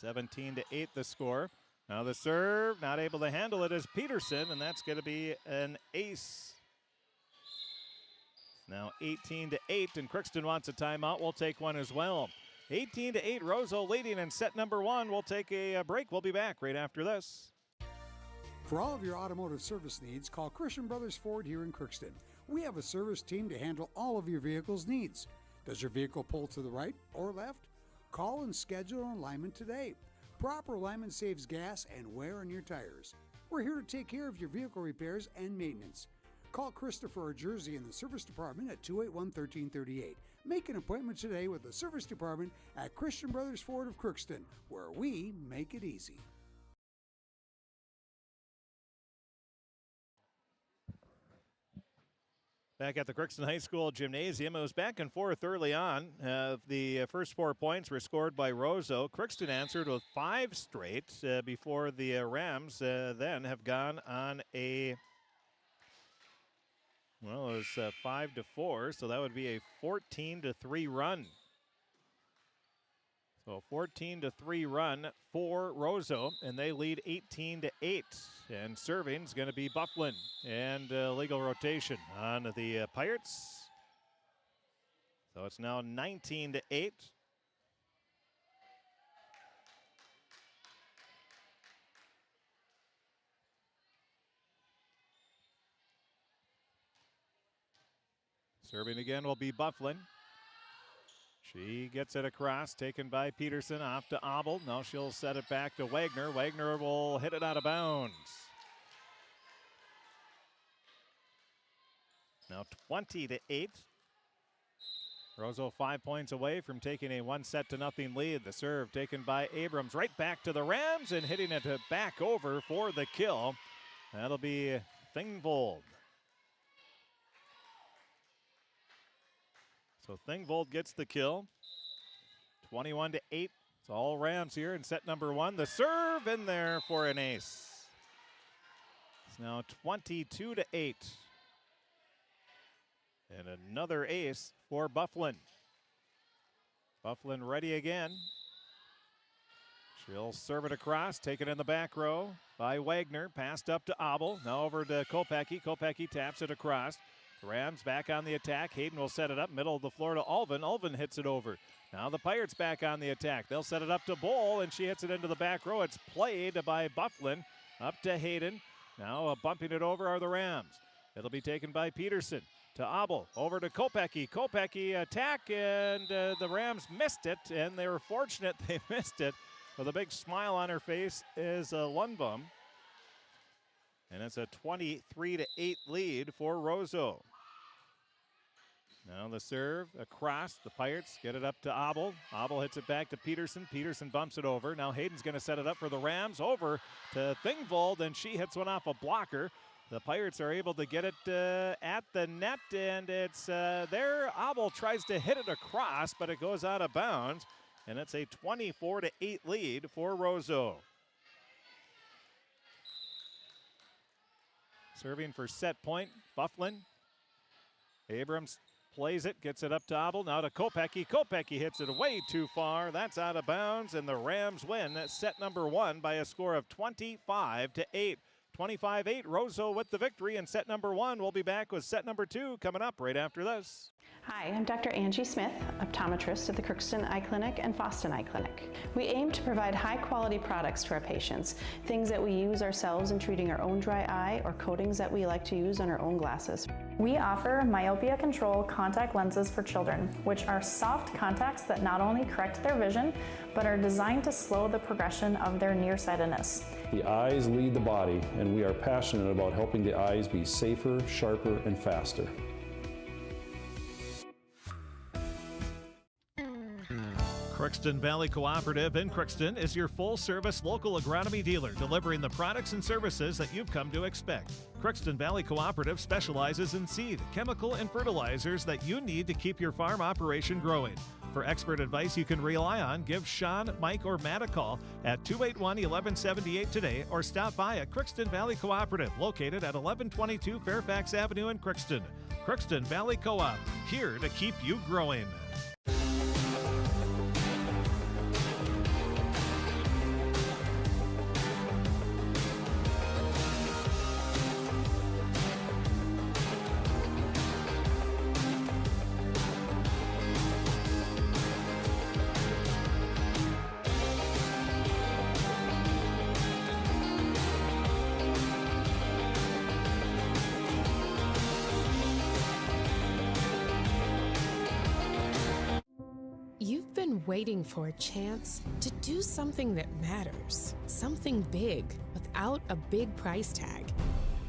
17-8 the score. Now the serve, not able to handle it is Peterson, and that's going to be an ace. Now 18-8, and Crookston wants a timeout. We'll take one as well. 18-8, Roseau leading in set number one. We'll take a break. We'll be back right after this. For all of your automotive service needs, call Christian Brothers Ford here in Crookston. We have a service team to handle all of your vehicle's needs. Does your vehicle pull to the right or left? Call and schedule an alignment today. Proper alignment saves gas and wear on your tires. We're here to take care of your vehicle repairs and maintenance. Call Christopher or Jersey in the service department at 281-1338. Make an appointment today with the service department at Christian Brothers Ford of Crookston, where we make it easy. Back at the Crookston High School gymnasium, it was back and forth early on. The first 4 points were scored by Roseau. Crookston answered with 5 straight before the Rams then have gone on a, well, it was 5-4, so that would be a 14-3 run. So 14-3 run for Roseau, and they lead 18-8. And serving is going to be Bufflin, and legal rotation on the Pirates. So it's now 19-8. Serving again will be Bufflin. She gets it across, taken by Peterson, off to Abel. Now she'll set it back to Wagner. Wagner will hit it out of bounds. Now 20-8. Roseau 5 points away from taking a 1-0 lead. The serve taken by Abrams right back to the Rams and hitting it back over for the kill. That'll be Thingvold. So Thingvold gets the kill. 21-8. It's all Rams here in set number 1. The serve in there for an ace. It's now 22-8. And another ace for Bufflin. Bufflin ready again. She'll serve it across, take it in the back row by Wagner. Passed up to Abel. Now over to Kopecky. Kopecky taps it across. The Rams back on the attack. Hayden will set it up, middle of the floor to Alvin. Alvin hits it over. Now the Pirates back on the attack. They'll set it up to Bowl, and she hits it into the back row. It's played by Bufflin. Up to Hayden. Now bumping it over are the Rams. It'll be taken by Peterson. To Abel, over to Kopecky. Kopecky attack, and the Rams missed it, and they were fortunate they missed it. With a big smile on her face is Lundbom. And it's a 23-8 lead for Roseau. Now the serve across. The Pirates get it up to Abel. Abel hits it back to Peterson. Peterson bumps it over. Now Hayden's going to set it up for the Rams. Over to Thingvold, and she hits one off a blocker. The Pirates are able to get it at the net, and it's there. Abel tries to hit it across, but it goes out of bounds, and it's a 24-8 lead for Roseau. Serving for set point, Bufflin. Abrams plays it, gets it up to Abel, now to Kopecky. Kopecky hits it way too far. That's out of bounds, and the Rams win set number 1 by a score of 25-8. 25-8, Roseau with the victory in set number 1. We'll be back with set number 2 coming up right after this. Hi, I'm Dr. Angie Smith, optometrist at the Crookston Eye Clinic and Foston Eye Clinic. We aim to provide high-quality products to our patients, things that we use ourselves in treating our own dry eye or coatings that we like to use on our own glasses. We offer myopia control contact lenses for children, which are soft contacts that not only correct their vision, but are designed to slow the progression of their nearsightedness. The eyes lead the body, and we are passionate about helping the eyes be safer, sharper, and faster. Crookston Valley Cooperative in Crookston is your full-service local agronomy dealer, delivering the products and services that you've come to expect. Crookston Valley Cooperative specializes in seed, chemical, and fertilizers that you need to keep your farm operation growing. For expert advice you can rely on, give Sean, Mike, or Matt a call at 281-1178 today, or stop by at Crookston Valley Cooperative, located at 1122 Fairfax Avenue in Crookston. Crookston Valley Co-op, here to keep you growing. You've been waiting for a chance to do something that matters, something big without a big price tag.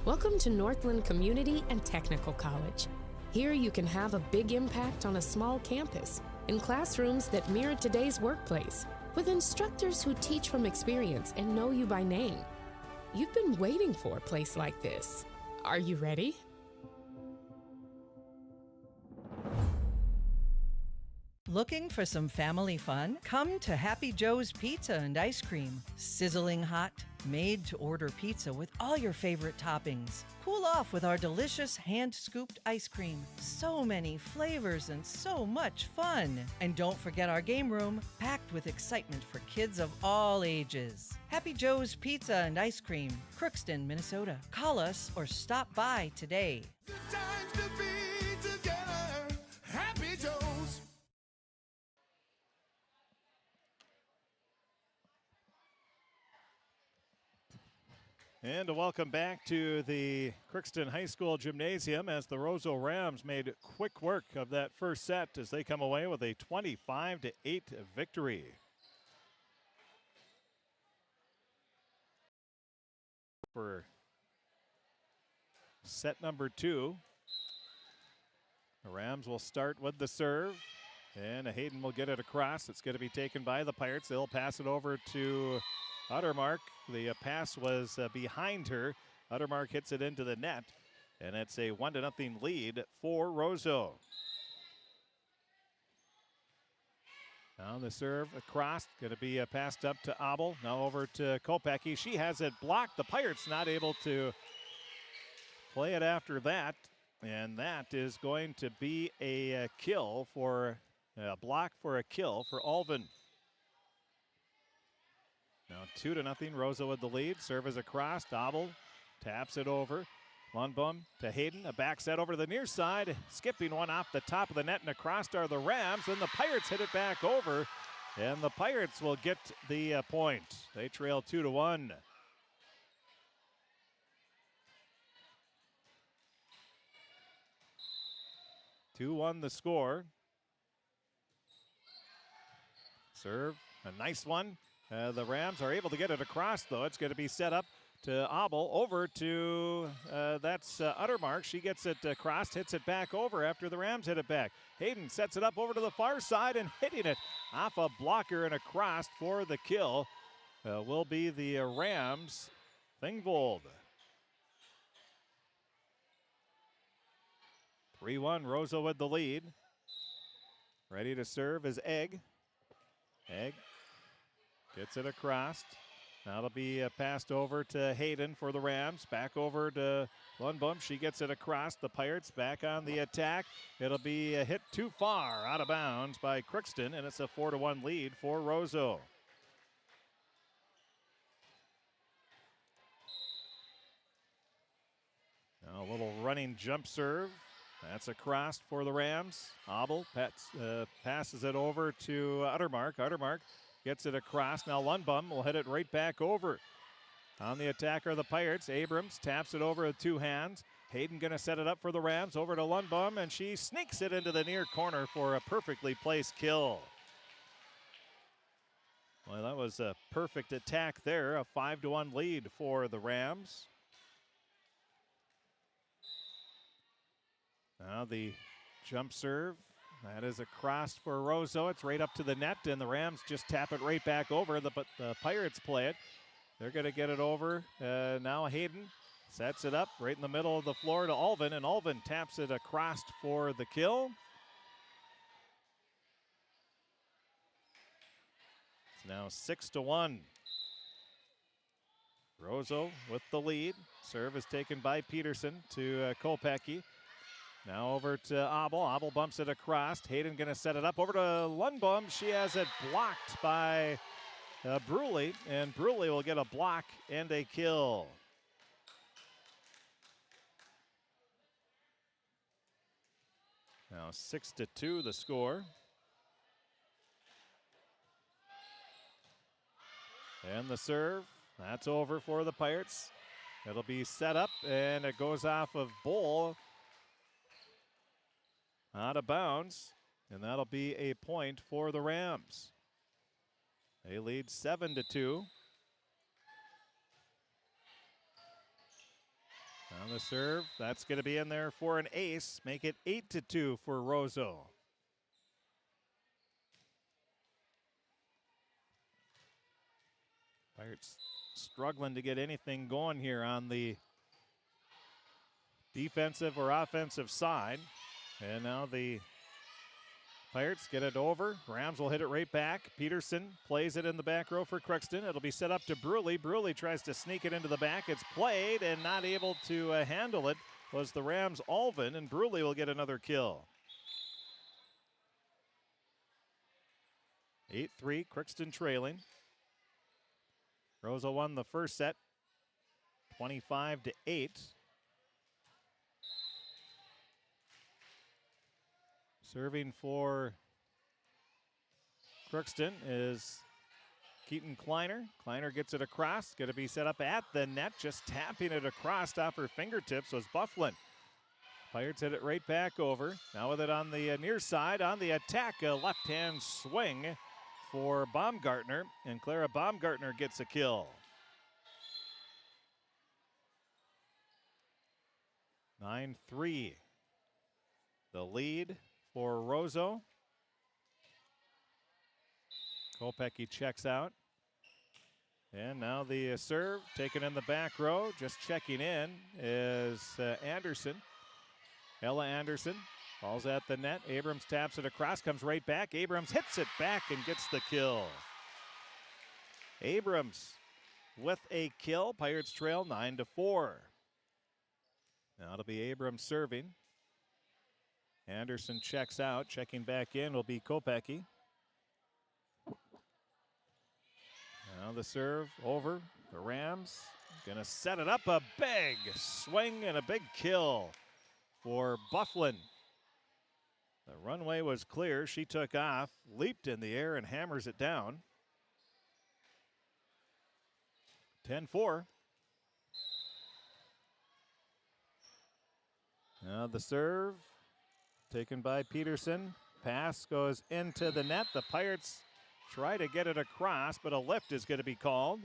Welcome to Northland Community and Technical College. Here you can have a big impact on a small campus, in classrooms that mirror today's workplace, with instructors who teach from experience and know you by name. You've been waiting for a place like this. Are you ready? Looking for some family fun? Come to Happy Joe's Pizza and Ice Cream. Sizzling hot, Made to order pizza with all your favorite toppings. Cool off with our delicious hand-scooped ice cream. So many flavors and so much fun. And don't forget our game room, packed with excitement for kids of all ages. Happy Joe's Pizza and Ice Cream, Crookston, Minnesota. Call us or stop by today. And a welcome back to the Crookston High School Gymnasium as the Roseau Rams made quick work of that first set as they come away with a 25-8 victory. For set number 2, the Rams will start with the serve, and Hayden will get it across. It's going to be taken by the Pirates. They'll pass it over to Uttermark. The pass was behind her. Uttermark hits it into the net, and it's a 1-0 lead for Roseau. Now the serve across, going to be passed up to Abel. Now over to Kopecky. She has it blocked. The Pirates not able to play it after that, and that is going to be a kill for a block for a kill for Alvin. Now 2-0, Roseau with the lead. Serve is across. Abel taps it over. Lundbom to Hayden. A back set over to the near side. Skipping one off the top of the net and across are the Rams. And the Pirates hit it back over. And the Pirates will get the point. They trail 2-1. The score. Serve, a nice one. The Rams are able to get it across, though. It's going to be set up to Abel. Over to, that's Uttermark. She gets it across, hits it back over after the Rams hit it back. Hayden sets it up over to the far side and hitting it off a blocker and across for the kill will be the Rams. Thingvold. 3-1, Roseau with the lead. Ready to serve is Egg. Egg gets it across. Now it'll be passed over to Hayden for the Rams. Back over to Lundbom. She gets it across. The Pirates back on the attack. It'll be hit too far out of bounds by Crookston, and it's a 4-1 lead for Roseau. Now a little running jump serve. That's across for the Rams. Abel passes it over to Uttermark. Uttermark gets it across. Now Lundbom will hit it right back over. On the attack are the Pirates. Abrams taps it over with two hands. Hayden going to set it up for the Rams. Over to Lundbom, and she sneaks it into the near corner for a perfectly placed kill. Well, that was a perfect attack there. A 5-1 lead for the Rams. Now the jump serve. That is a cross for Roseau. It's right up to the net, and the Rams just tap it right back over. But the Pirates play it. They're going to get it over. Now Hayden sets it up right in the middle of the floor to Alvin, and Alvin taps it across for the kill. It's now 6-1. Roseau with the lead. Serve is taken by Peterson to Kopecky. Now over to Abel. Abel bumps it across. Hayden going to set it up over to Lundbom. She has it blocked by Bruley, and Bruley will get a block and a kill. Now 6-2 the score. And the serve. That's over for the Pirates. It'll be set up, and it goes off of Bull. Out of bounds, and that'll be a point for the Rams. They lead 7-2. Now the serve, that's going to be in there for an ace. Make it 8-2 for Roseau. Pirates struggling to get anything going here on the defensive or offensive side. And now the Pirates get it over. Rams will hit it right back. Peterson plays it in the back row for Crookston. It'll be set up to Bruley. Bruley tries to sneak it into the back. It's played and not able to handle it was the Rams' Alvin, and Bruley will get another kill. 8-3, Crookston trailing. Roseau won the first set, 25-8. Serving for Crookston is Keaton Kleiner. Kleiner gets it across. Going to be set up at the net. Just tapping it across off her fingertips was Bufflin. Pirates hit it right back over. Now with it on the near side. On the attack, a left-hand swing for Baumgartner. And Clara Baumgartner gets a kill. 9-3. The lead for Roseau. Kopecky checks out. And now the serve taken in the back row. Just checking in is Anderson. Ella Anderson falls at the net. Abrams taps it across, comes right back. Abrams hits it back and gets the kill. Abrams with a kill. Pirates trail 9-4. Now it'll be Abrams serving. Anderson checks out. Checking back in will be Kopecky. Now the serve over. The Rams gonna set it up. A big swing and a big kill for Bufflin. The runway was clear. She took off, leaped in the air, and hammers it down. 10-4. Now the serve taken by Peterson. Pass goes into the net. The Pirates try to get it across, but a lift is going to be called.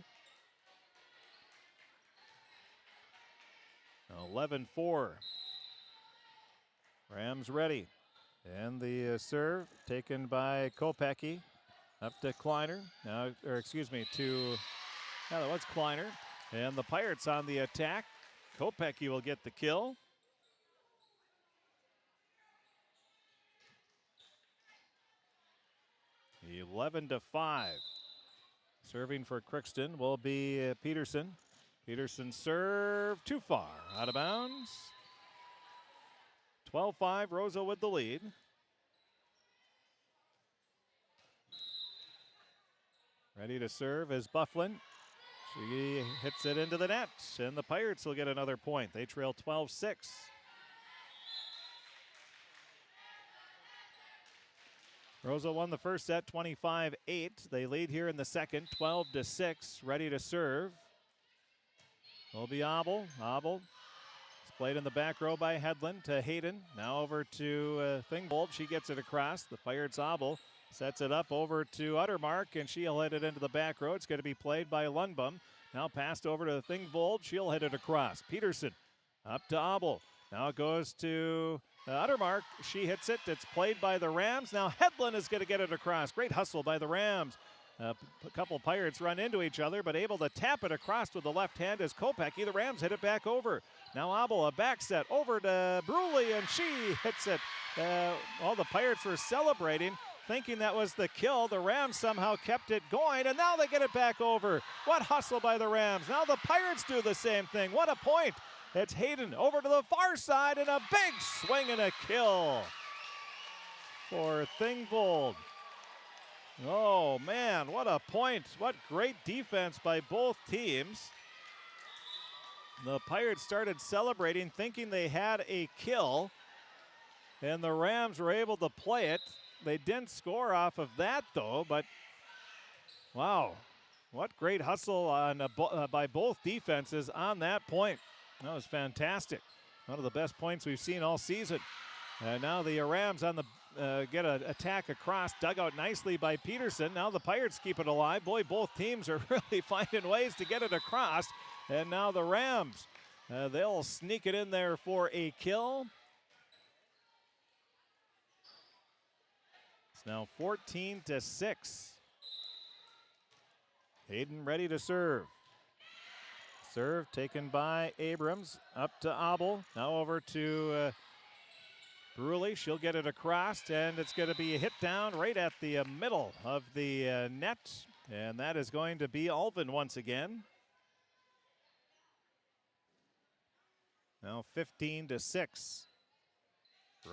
11-4. Rams ready. And the serve taken by Kopecky. Up to Kleiner. Now, or excuse me, that was Kleiner. And the Pirates on the attack. Kopecky will get the kill. The 11-5. Serving for Crookston will be Peterson. Peterson serve too far, out of bounds. 12-5, Roseau with the lead. Ready to serve is Bufflin. She hits it into the net, and the Pirates will get another point. They trail 12-6. Roseau won the first set 25-8. They lead here in the second 12-6. Ready to serve will be Abel. Abel is played in the back row by Hedlund to Hayden. Now over to Thingvold. She gets it across. The Pirates Abel sets it up over to Uttermark, and she'll hit it into the back row. It's going to be played by Lundbom. Now passed over to Thingvold. She'll hit it across. Peterson up to Abel. Now it goes to Uttermark. She hits it. It's played by the Rams. Now Hedlund is going to get it across. Great hustle by the Rams. A couple Pirates run into each other, but able to tap it across with the left hand is Kopecky. The Rams hit it back over. Now Abel, a back set over to Bruley, and she hits it. All the Pirates were celebrating, thinking that was the kill. The Rams somehow kept it going, and now they get it back over. What hustle by the Rams. Now the Pirates do the same thing. What a point. It's Hayden over to the far side, and a big swing and a kill for Thingvold. Oh, man, what a point. What great defense by both teams. The Pirates started celebrating, thinking they had a kill, and the Rams were able to play it. They didn't score off of that, though, but wow, what great hustle by both defenses on that point. That was fantastic. One of the best points we've seen all season. And now the Rams on the get an attack across, dug out nicely by Peterson. Now the Pirates keep it alive. Boy, both teams are really finding ways to get it across. And now the Rams, they'll sneak it in there for a kill. It's now 14-6. Hayden ready to serve. Serve taken by Abrams. Up to Abel. Now over to Bruley, she'll get it across, and it's going to be a hit down right at the middle of the net, and that is going to be Alvin once again. Now 15-6.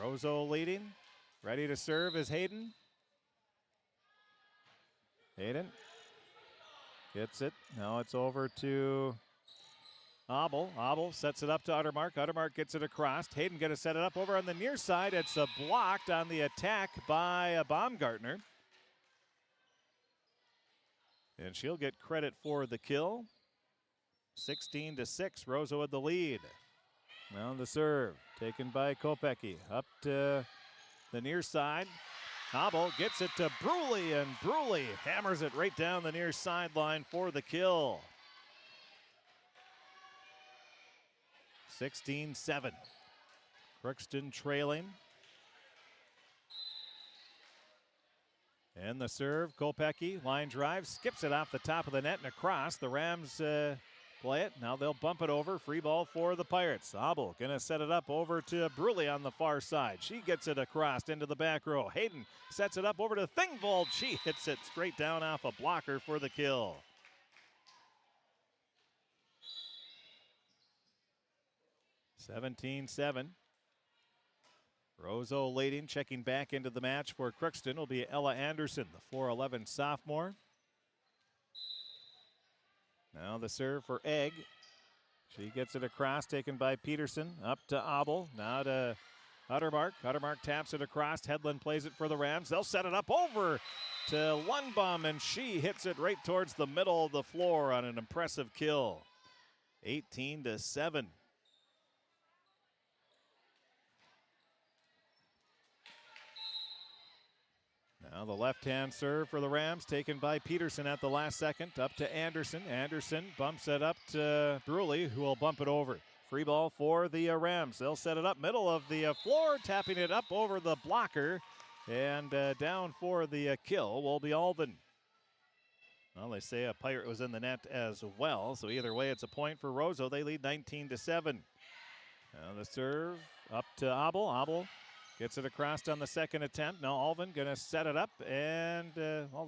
Roseau leading. Ready to serve is Hayden. Hayden gets it. Now it's over to Abel. Abel sets it up to Uttermark. Uttermark gets it across. Hayden going to set it up over on the near side. It's blocked on the attack by Baumgartner. And she'll get credit for the kill. 16-6, Roseau with the lead. Now the serve, taken by Kopecky. Up to the near side. Abel gets it to Bruley, and Bruley hammers it right down the near sideline for the kill. 16-7. Crookston trailing. And the serve, Kopecky, line drive, skips it off the top of the net and across. The Rams play it. Now they'll bump it over. Free ball for the Pirates. Abel gonna set it up over to Bruley on the far side. She gets it across into the back row. Hayden sets it up over to Thingvold. She hits it straight down off a blocker for the kill. 17-7. Roseau leading, checking back into the match for Crookston will be Ella Anderson, the 4'11 sophomore. Now the serve for Egg. She gets it across, taken by Peterson, up to Abel, now to Uttermark. Uttermark taps it across, Hedlund plays it for the Rams. They'll set it up over to Lundbaum, and she hits it right towards the middle of the floor on an impressive kill. 18-7. Now the left-hand serve for the Rams, taken by Peterson at the last second, up to Anderson. Anderson bumps it up to Bruley, who will bump it over. Free ball for the Rams. They'll set it up middle of the floor, tapping it up over the blocker, and down for the kill will be Alvin. Well, they say a Pirate was in the net as well, so either way it's a point for Roseau. They lead 19-7. Now the serve up to Abel. Abel gets it across on the second attempt. Now Alvin gonna set it up and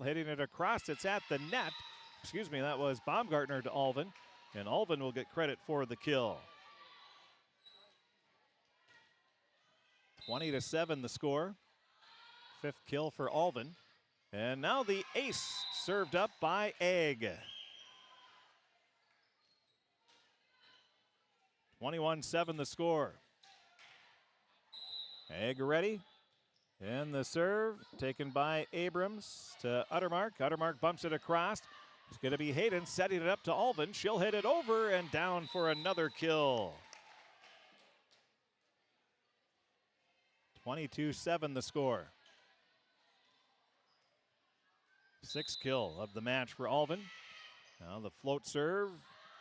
hitting it across. It's at the net. Excuse me, that was Baumgartner to Alvin. And Alvin will get credit for the kill. 20-7 the score. Fifth kill for Alvin. And now the ace served up by Egg. 21-7 the score. Egg ready. And the serve taken by Abrams to Uttermark. Uttermark bumps it across. It's going to be Hayden setting it up to Alvin. She'll hit it over and down for another kill. 22-7 the score. Sixth kill of the match for Alvin. Now the float serve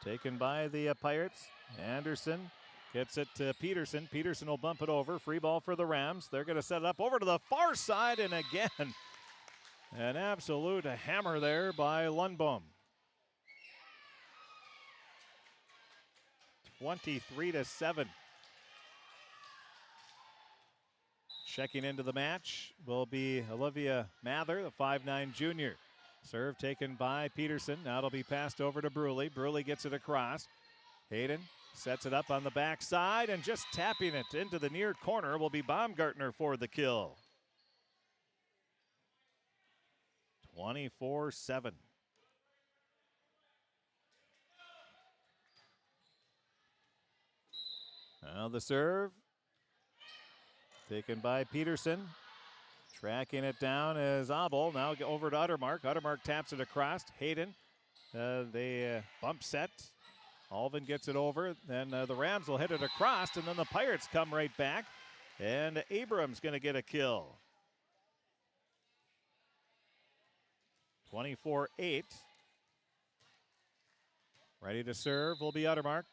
taken by the Pirates. Anderson gets it to Peterson. Peterson will bump it over. Free ball for the Rams. They're going to set it up over to the far side, and again, an absolute hammer there by Lundbaum. 23-7. Checking into the match will be Olivia Mather, the 5'9 junior. Serve taken by Peterson. Now it'll be passed over to Bruley. Bruley gets it across. Hayden sets it up on the backside, and just tapping it into the near corner will be Baumgartner for the kill. 24-7. Now the serve taken by Peterson. Tracking it down is Abel. Now over to Uttermark. Uttermark taps it across. Hayden, they bump set. Alvin gets it over. Then the Rams will hit it across, and then the Pirates come right back. And Abrams going to get a kill. 24-8. Ready to serve will be Uttermark.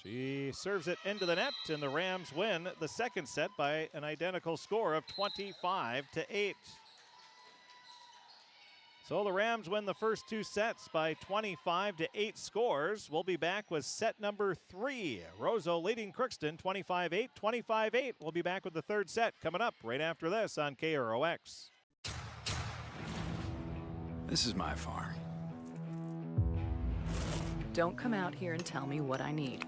She serves it into the net, and the Rams win the second set by an identical score of 25-8. So the Rams win the first two sets by 25-8 scores. We'll be back with set number 3. Roseau leading Crookston 25-8, 25-8. We'll be back with the third set coming up right after this on KROX. This is my farm. Don't come out here and tell me what I need.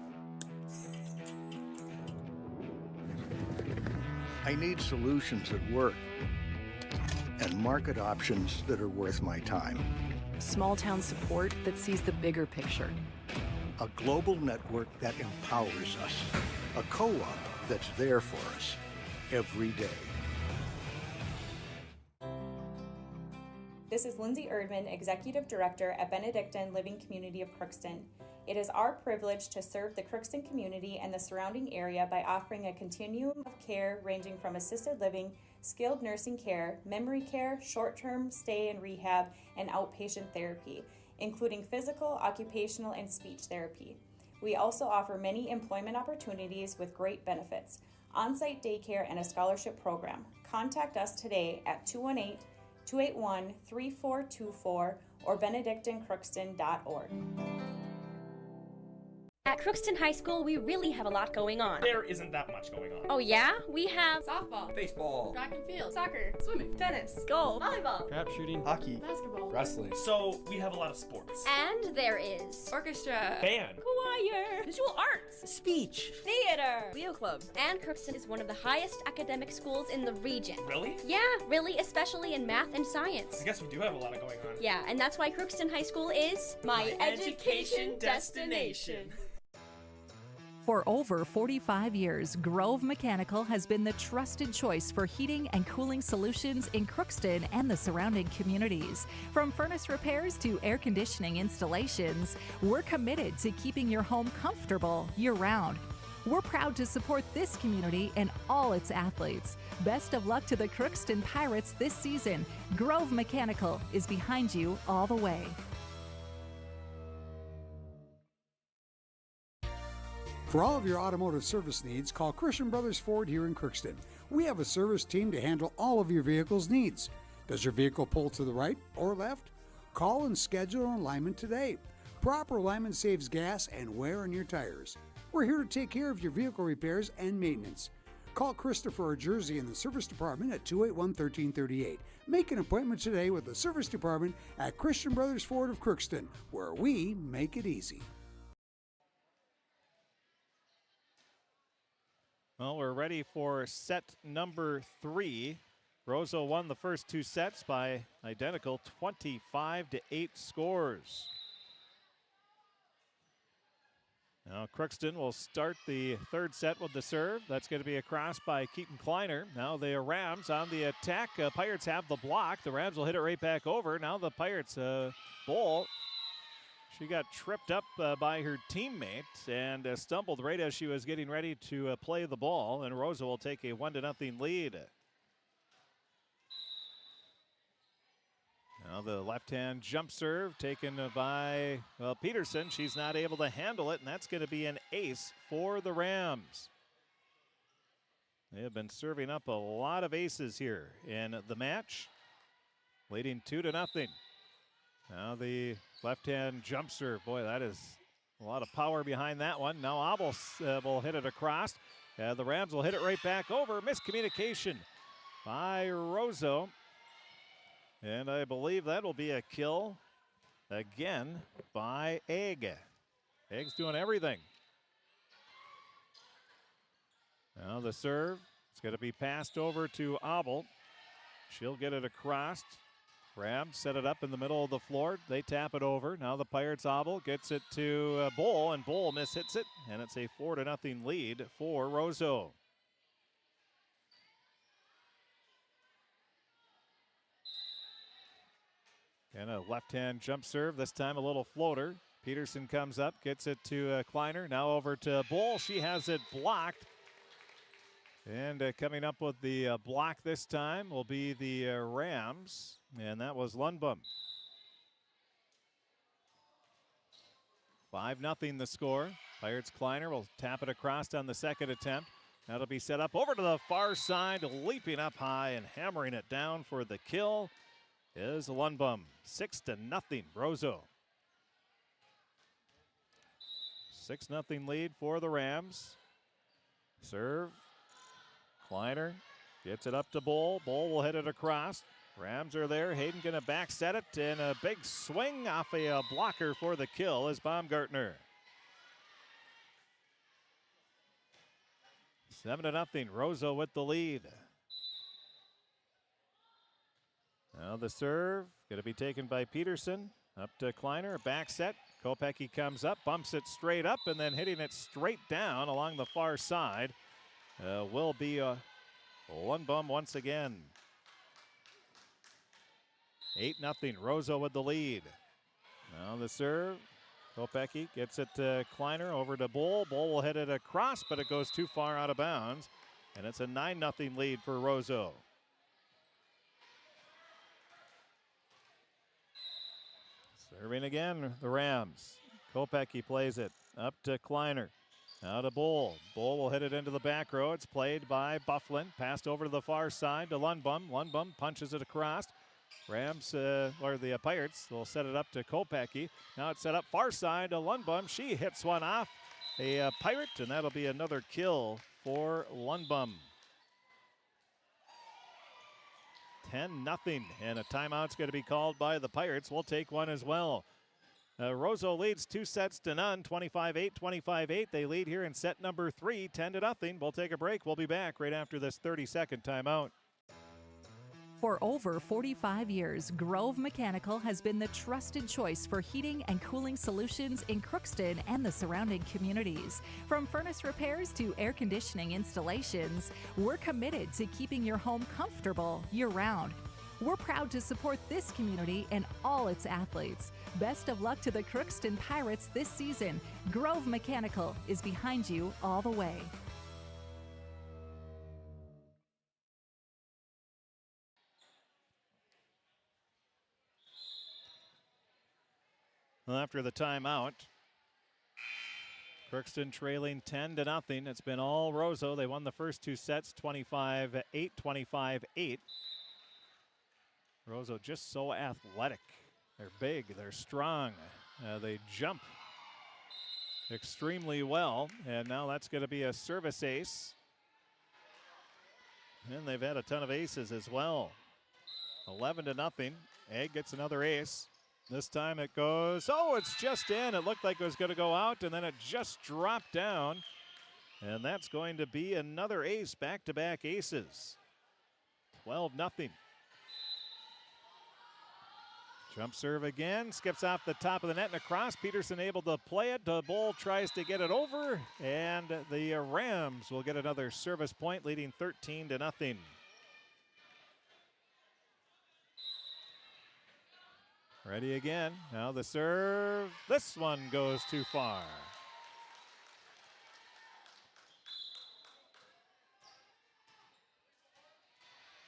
I need solutions that work and market options that are worth my time. Small town support that sees the bigger picture. A global network that empowers us. A co-op that's there for us every day. This is Lindsay Erdman, Executive Director at Benedictine Living Community of Crookston. It is our privilege to serve the Crookston community and the surrounding area by offering a continuum of care ranging from assisted living, skilled nursing care, memory care, short-term stay and rehab, and outpatient therapy, including physical, occupational, and speech therapy. We also offer many employment opportunities with great benefits, on-site daycare, and a scholarship program. Contact us today at 218-281-3424 or benedictinecrookston.org. At Crookston High School, we really have a lot going on. There isn't that much going on. Oh yeah? We have softball, Baseball, track and field, soccer, swimming, tennis, golf, volleyball, trap shooting, hockey, basketball, wrestling. So we have a lot of sports. and there is orchestra, Band. choir, visual arts, Speech. theater, Leo Club. and Crookston is one of the highest academic schools in the region. Really? Yeah, really, especially in math and science. I guess we do have a lot going on. Yeah, and that's why Crookston High School is My education destination. For over 45 years, Grove Mechanical has been the trusted choice for heating and cooling solutions in Crookston and the surrounding communities. From furnace repairs to air conditioning installations, we're committed to keeping your home comfortable year-round. We're proud to support this community and all its athletes. Best of luck to the Crookston Pirates this season. Grove Mechanical is behind you all the way. For all of your automotive service needs, call Christian Brothers Ford here in Crookston. We have a service team to handle all of your vehicle's needs. Does your vehicle pull to the right or left? Call and schedule an alignment today. Proper alignment saves gas and wear on your tires. We're here to take care of your vehicle repairs and maintenance. Call Christopher or Jersey in the service department at 281-1338. Make an appointment today with the service department at Christian Brothers Ford of Crookston, where we make it easy. Well, we're ready for set number 3. Roseau won the first two sets by identical 25-8 scores. Now Crookston will start the third set with the serve. That's going to be a cross by Keaton Kleiner. Now the Rams on the attack. Pirates have the block. The Rams will hit it right back over. Now the Pirates Bull. She got tripped up by her teammate and stumbled right as she was getting ready to play the ball. And Roseau will take a 1-0 lead. Now the left-hand jump serve taken by Peterson. She's not able to handle it, and that's going to be an ace for the Rams. They have been serving up a lot of aces here in the match, leading 2-0. Now the left-hand jump serve. Boy, that is a lot of power behind that one. Now Abel will hit it across. The Rams will hit it right back over. Miscommunication by Roseau. And I believe that will be a kill again by Egg. Egg's doing everything. Now the serve. It's going to be passed over to Abel. She'll get it across. Rams set it up in the middle of the floor. They tap it over. Now the Pirates Abel gets it to Bull, and Bull mishits it. And it's a 4-0 lead for Roseau. And a left-hand jump serve, this time a little floater. Peterson comes up, gets it to Kleiner. Now over to Bull. She has it blocked. And coming up with the block this time will be the Rams. And that was Lundbom. 5-0 the score. Pirates Kleiner will tap it across on the second attempt. That'll be set up over to the far side, leaping up high and hammering it down for the kill. is Lundbom. 6-0 Roseau. 6-0 lead for the Rams. Serve. Kleiner gets it up to Bull. Bull will hit it across. Rams are there. Hayden going to back set it, and a big swing off a blocker for the kill is Baumgartner. 7-0, Roseau with the lead. Now the serve, going to be taken by Peterson. Up to Kleiner, back set. Kopecky comes up, bumps it straight up, and then hitting it straight down along the far side will be Lundbom once again. 8-0, Roseau with the lead. Now the serve. Kopecky gets it to Kleiner, over to Bull. Bull will hit it across, but it goes too far out of bounds. And it's a 9-0 lead for Roseau. Serving again, the Rams. Kopecky plays it up to Kleiner. Now to Bull. Bull will hit it into the back row. It's played by Bufflin. Passed over to the far side to Lundbom. Lundbom punches it across. Rams, or the Pirates, will set it up to Kopecky. Now it's set up far side to Lundbom. She hits one off a Pirate, and that'll be another kill for Lundbom. 10-0, and a timeout's going to be called by the Pirates. We'll take one as well. Roseau leads 2-0, 25-8, 25-8. They lead here in set number 3, 10-0. We'll take a break. We'll be back right after this 30-second timeout. For over 45 years, Grove Mechanical has been the trusted choice for heating and cooling solutions in Crookston and the surrounding communities. From furnace repairs to air conditioning installations, we're committed to keeping your home comfortable year-round. We're proud to support this community and all its athletes. Best of luck to the Crookston Pirates this season. Grove Mechanical is behind you all the way. Well, after the timeout, Crookston trailing 10-0. It's been all Roseau. They won the first two sets, 25-8, 25-8. Roseau just so athletic. They're big, they're strong, they jump extremely well. And now that's going to be a service ace. And they've had a ton of aces as well. 11-0. Egg gets another ace. This time it goes, oh, it's just in. It looked like it was going to go out, and then it just dropped down. And that's going to be another ace, back-to-back aces. 12-0. Jump serve again, skips off the top of the net and across. Peterson able to play it. The Bull tries to get it over, and the Rams will get another service point, leading 13-0. Ready again. Now the serve. This one goes too far.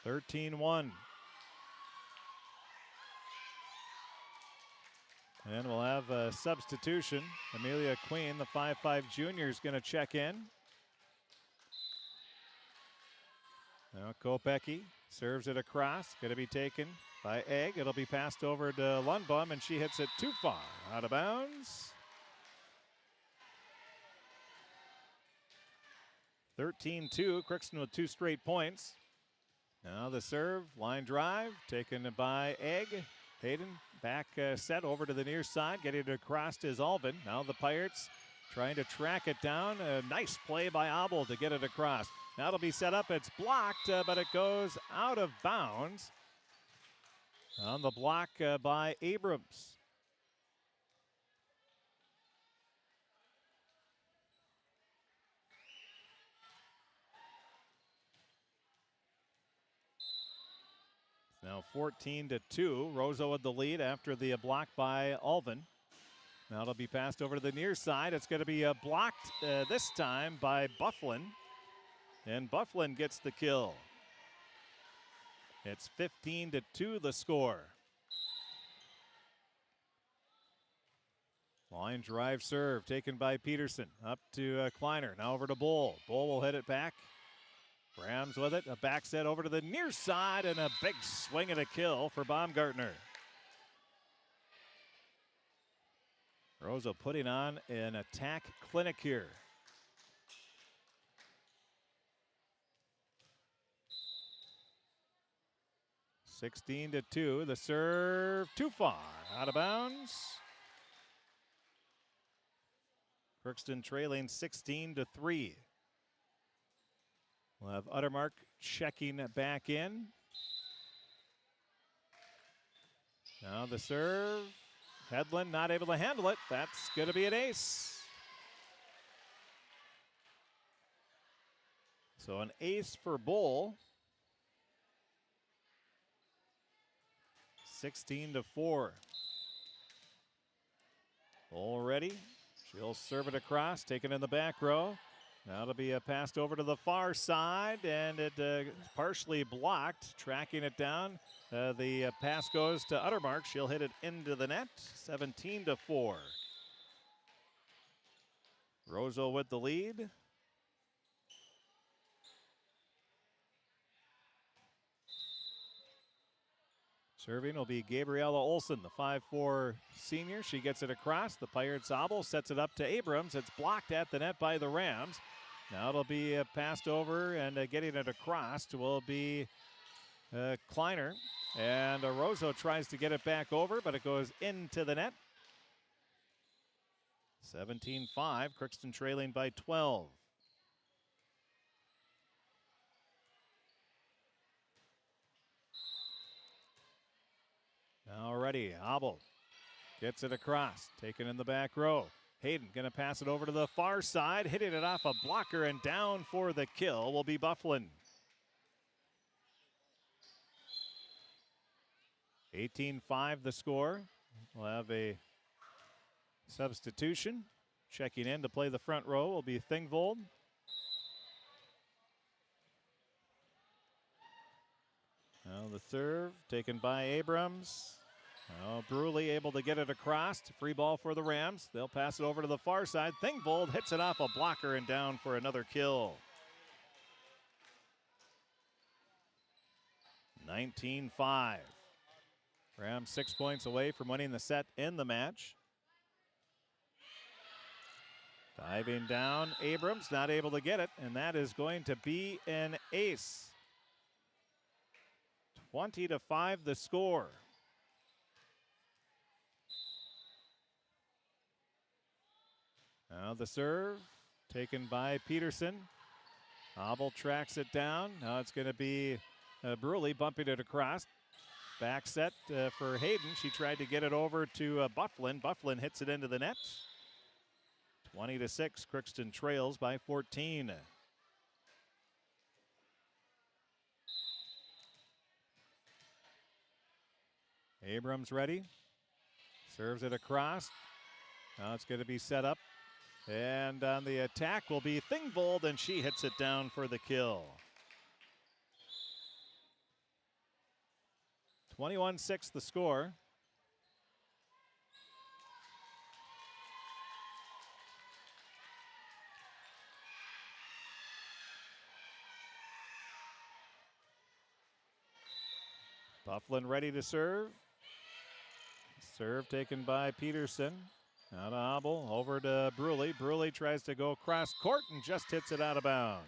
(13-1). And we'll have a substitution. Amelia Queen, the 5'5" junior, is going to check in. Now Kopecky serves it across. Going to be taken by Egg. It'll be passed over to Lundbom, and she hits it too far. Out of bounds. 13-2. Crookston with 2 straight points. Now the serve. Line drive. Taken by Egg. Hayden back set over to the near side. Getting it across is Alvin. Now the Pirates trying to track it down. A nice play by Abel to get it across. Now it'll be set up. It's blocked, but it goes out of bounds. On the block by Abrams. Now 14-2. Roseau with the lead after the block by Alvin. Now it'll be passed over to the near side. It's going to be blocked this time by Bufflin. And Bufflin gets the kill. It's 15-2 the score. Line drive serve taken by Peterson. Up to Kleiner. Now over to Bull. Bull will hit it back. Rams with it. A back set over to the near side and a big swing and a kill for Baumgartner. Roseau putting on an attack clinic here. (16-2). The serve too far. Out of bounds. Crookston trailing 16-3. We'll have Uttermark checking back in. Now the serve. Hedlund not able to handle it. That's going to be an ace. So an ace for Bull. 16-4. Bull ready. She'll serve it across, taken in the back row. Now it'll be passed over to the far side, and it partially blocked. Tracking it down. The pass goes to Uttermark. She'll hit it into the net. 17-4. Roseau with the lead. Serving will be Gabriella Olson, the 5'4" senior. She gets it across. The Pirates Abel sets it up to Abrams. It's blocked at the net by the Rams. Now it'll be passed over, and getting it across will be Kleiner. And Roseau tries to get it back over, but it goes into the net. 17-5, Crookston trailing by 12. Now ready, Abel gets it across, taken in the back row. Hayden going to pass it over to the far side, hitting it off a blocker, and down for the kill will be Bufflin. 18-5 the score. We'll have a substitution. Checking in to play the front row will be Thingvold. Now the serve taken by Abrams. Now Bruley able to get it across. Free ball for the Rams. They'll pass it over to the far side. Thingvold hits it off a blocker and down for another kill. 19-5. Rams 6 points away from winning the set in the match. Diving down, Abrams not able to get it, and that is going to be an ace. 20-5 the score. Now the serve taken by Peterson. Abel tracks it down. Now it's going to be Bruley bumping it across. Back set for Hayden. She tried to get it over to Bufflin. Bufflin hits it into the net. 20-6, Crookston trails by 14. Abrams ready. Serves it across. Now it's going to be set up. And on the attack will be Thingvold, and she hits it down for the kill. 21-6 the score. Bufflin ready to serve. Serve taken by Peterson. Out of Abel, over to Bruley. Bruley tries to go cross court and just hits it out of bounds.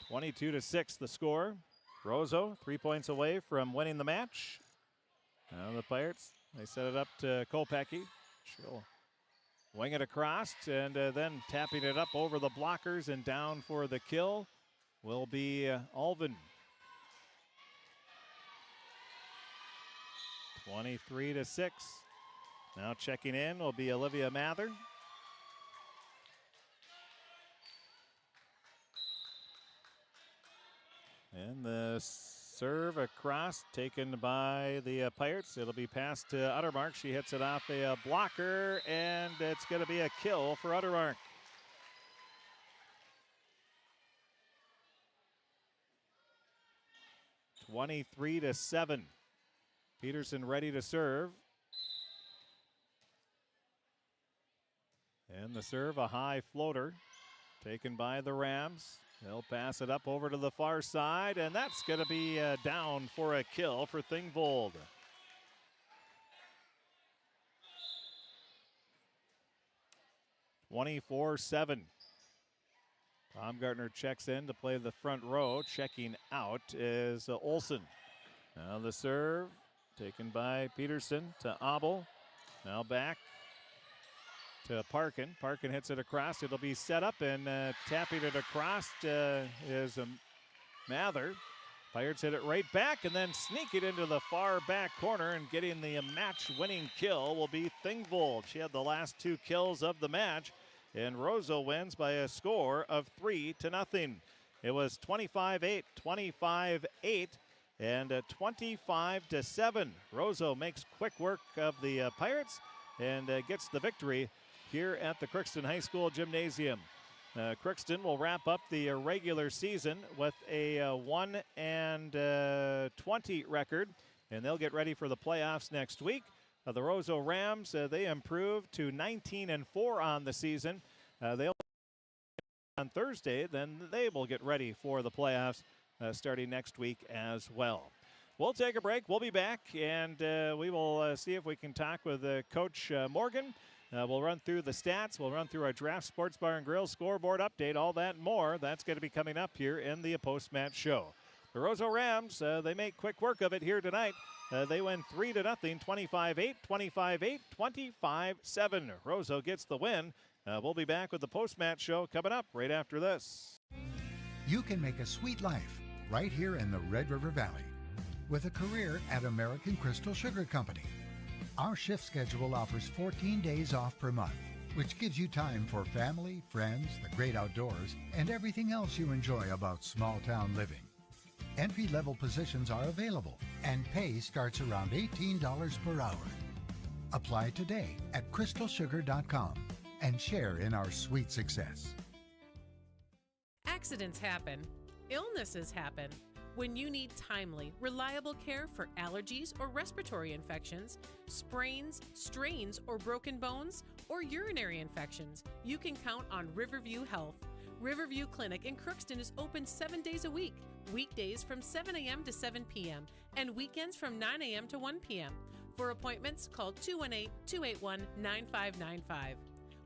(22-6) the score. Roseau 3 points away from winning the match. Now the Pirates, they set it up to Kopecky. She'll wing it across, and then tapping it up over the blockers and down for the kill will be Alvin. 23-6. Now checking in will be Olivia Mather. And the serve across taken by the Pirates. It'll be passed to Uttermark. She hits it off a blocker, and it's going to be a kill for Uttermark. (23-7). Peterson ready to serve. And the serve, a high floater taken by the Rams. They'll pass it up over to the far side, and that's going to be down for a kill for Thingvold. (24-7). Baumgartner checks in to play the front row. Checking out is Olsen. Now the serve taken by Peterson to Abel. Now back to Parkin. Parkin hits it across. It'll be set up, and tapping it across is Mather. Pirates hit it right back and then sneak it into the far back corner, and getting the match-winning kill will be Thingvold. She had the last 2 kills of the match, and Roseau wins by a score of 3-0. It was 25-8, 25-8, and 25-7. Roseau makes quick work of the Pirates and gets the victory here at the Crookston High School Gymnasium. Crookston will wrap up the regular season with a 1-20 record, and they'll get ready for the playoffs next week. The Roseau Rams, they improved to 19-4 on the season. They'll on Thursday, then they will get ready for the playoffs starting next week as well. We'll take a break. We'll be back, and we will see if we can talk with Coach Morgan. We'll run through the stats. We'll run through our Draft Sports Bar and Grill scoreboard update, all that and more. That's going to be coming up here in the post-match show. The Roseau Rams, they make quick work of it here tonight. They win 3-0, 25-8, 25-8, 25-7. Roseau gets the win. We'll be back with the post-match show coming up right after this. You can make a sweet life right here in the Red River Valley with a career at American Crystal Sugar Company. Our shift schedule offers 14 days off per month, which gives you time for family, friends, the great outdoors, and everything else you enjoy about small-town living. Entry-level positions are available, and pay starts around $18 per hour. Apply today at crystalsugar.com and share in our sweet success. Accidents happen. Illnesses happen. When you need timely, reliable care for allergies or respiratory infections, sprains, strains, or broken bones, or urinary infections, you can count on Riverview Health. Riverview Clinic in Crookston is open 7 days a week, weekdays from 7 a.m. to 7 p.m., and weekends from 9 a.m. to 1 p.m. For appointments, call 218-281-9595.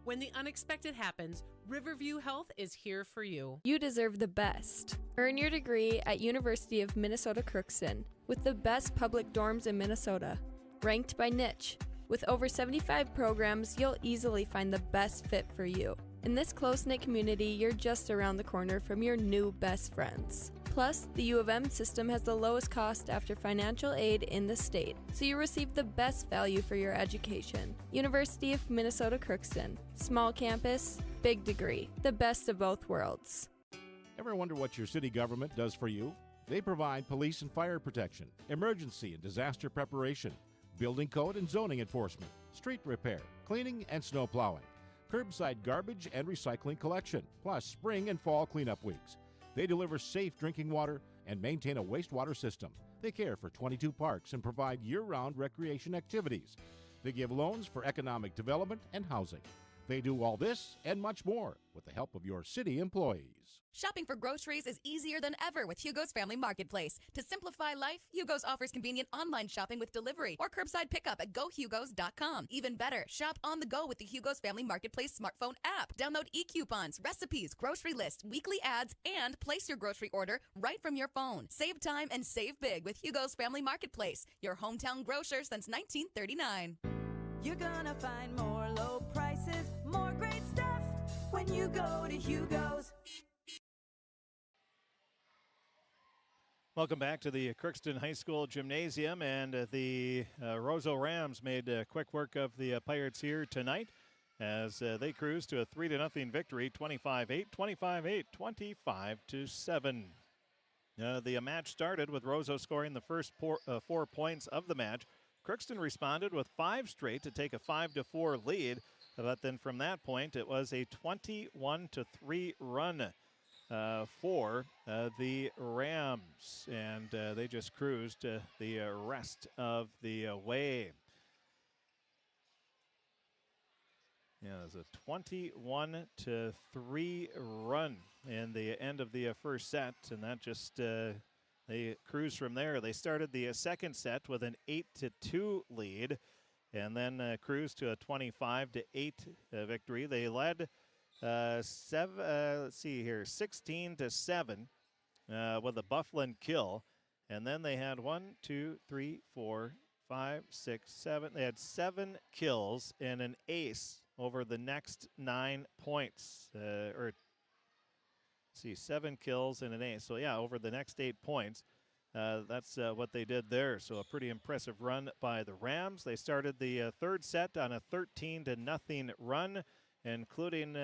When the unexpected happens, Riverview Health is here for you. You deserve the best. Earn your degree at University of Minnesota Crookston with the best public dorms in Minnesota. Ranked by niche. With over 75 programs, you'll easily find the best fit for you. In this close-knit community, you're just around the corner from your new best friends. Plus, the U of M system has the lowest cost after financial aid in the state, so you receive the best value for your education. University of Minnesota Crookston. Small campus, big degree. The best of both worlds. Ever wonder what your city government does for you? They provide police and fire protection, emergency and disaster preparation, building code and zoning enforcement, street repair, cleaning and snow plowing, curbside garbage and recycling collection, plus spring and fall cleanup weeks. They deliver safe drinking water and maintain a wastewater system. They care for 22 parks and provide year-round recreation activities. They give loans for economic development and housing. They do all this and much more with the help of your city employees. Shopping for groceries is easier than ever with Hugo's Family Marketplace. To simplify life, Hugo's offers convenient online shopping with delivery or curbside pickup at gohugos.com. Even better, shop on the go with the Hugo's Family Marketplace smartphone app. Download e-coupons, recipes, grocery lists, weekly ads, and place your grocery order right from your phone. Save time and save big with Hugo's Family Marketplace, your hometown grocer since 1939. You're gonna find more low prices, more great stuff when you go to Hugo's. Welcome back to the Crookston High School Gymnasium, and the Roseau Rams made quick work of the Pirates here tonight as they cruise to a 3-0 victory, 25-8, 25-8, 25-7. The match started with Roseau scoring the first 4 points of the match. Crookston responded with 5 straight to take a 5-4 lead, but then from that point it was a 21-3 run for the Rams, and they just cruised the rest of the way. Yeah, it was a 21-3 run in the end of the first set, and that just they cruised from there. They started the second set with an 8-2 lead, and then cruised to a 25-8 victory. They led 16-7 with a Bufflin kill, and then they had 1, 2, 3, 4, 5, 6, 7. They had 7 kills and an ace over the next 9 points. 7 kills and an ace. So yeah, over the next 8 points. That's what they did there. So a pretty impressive run by the Rams. They started the third set on a 13-0 run, including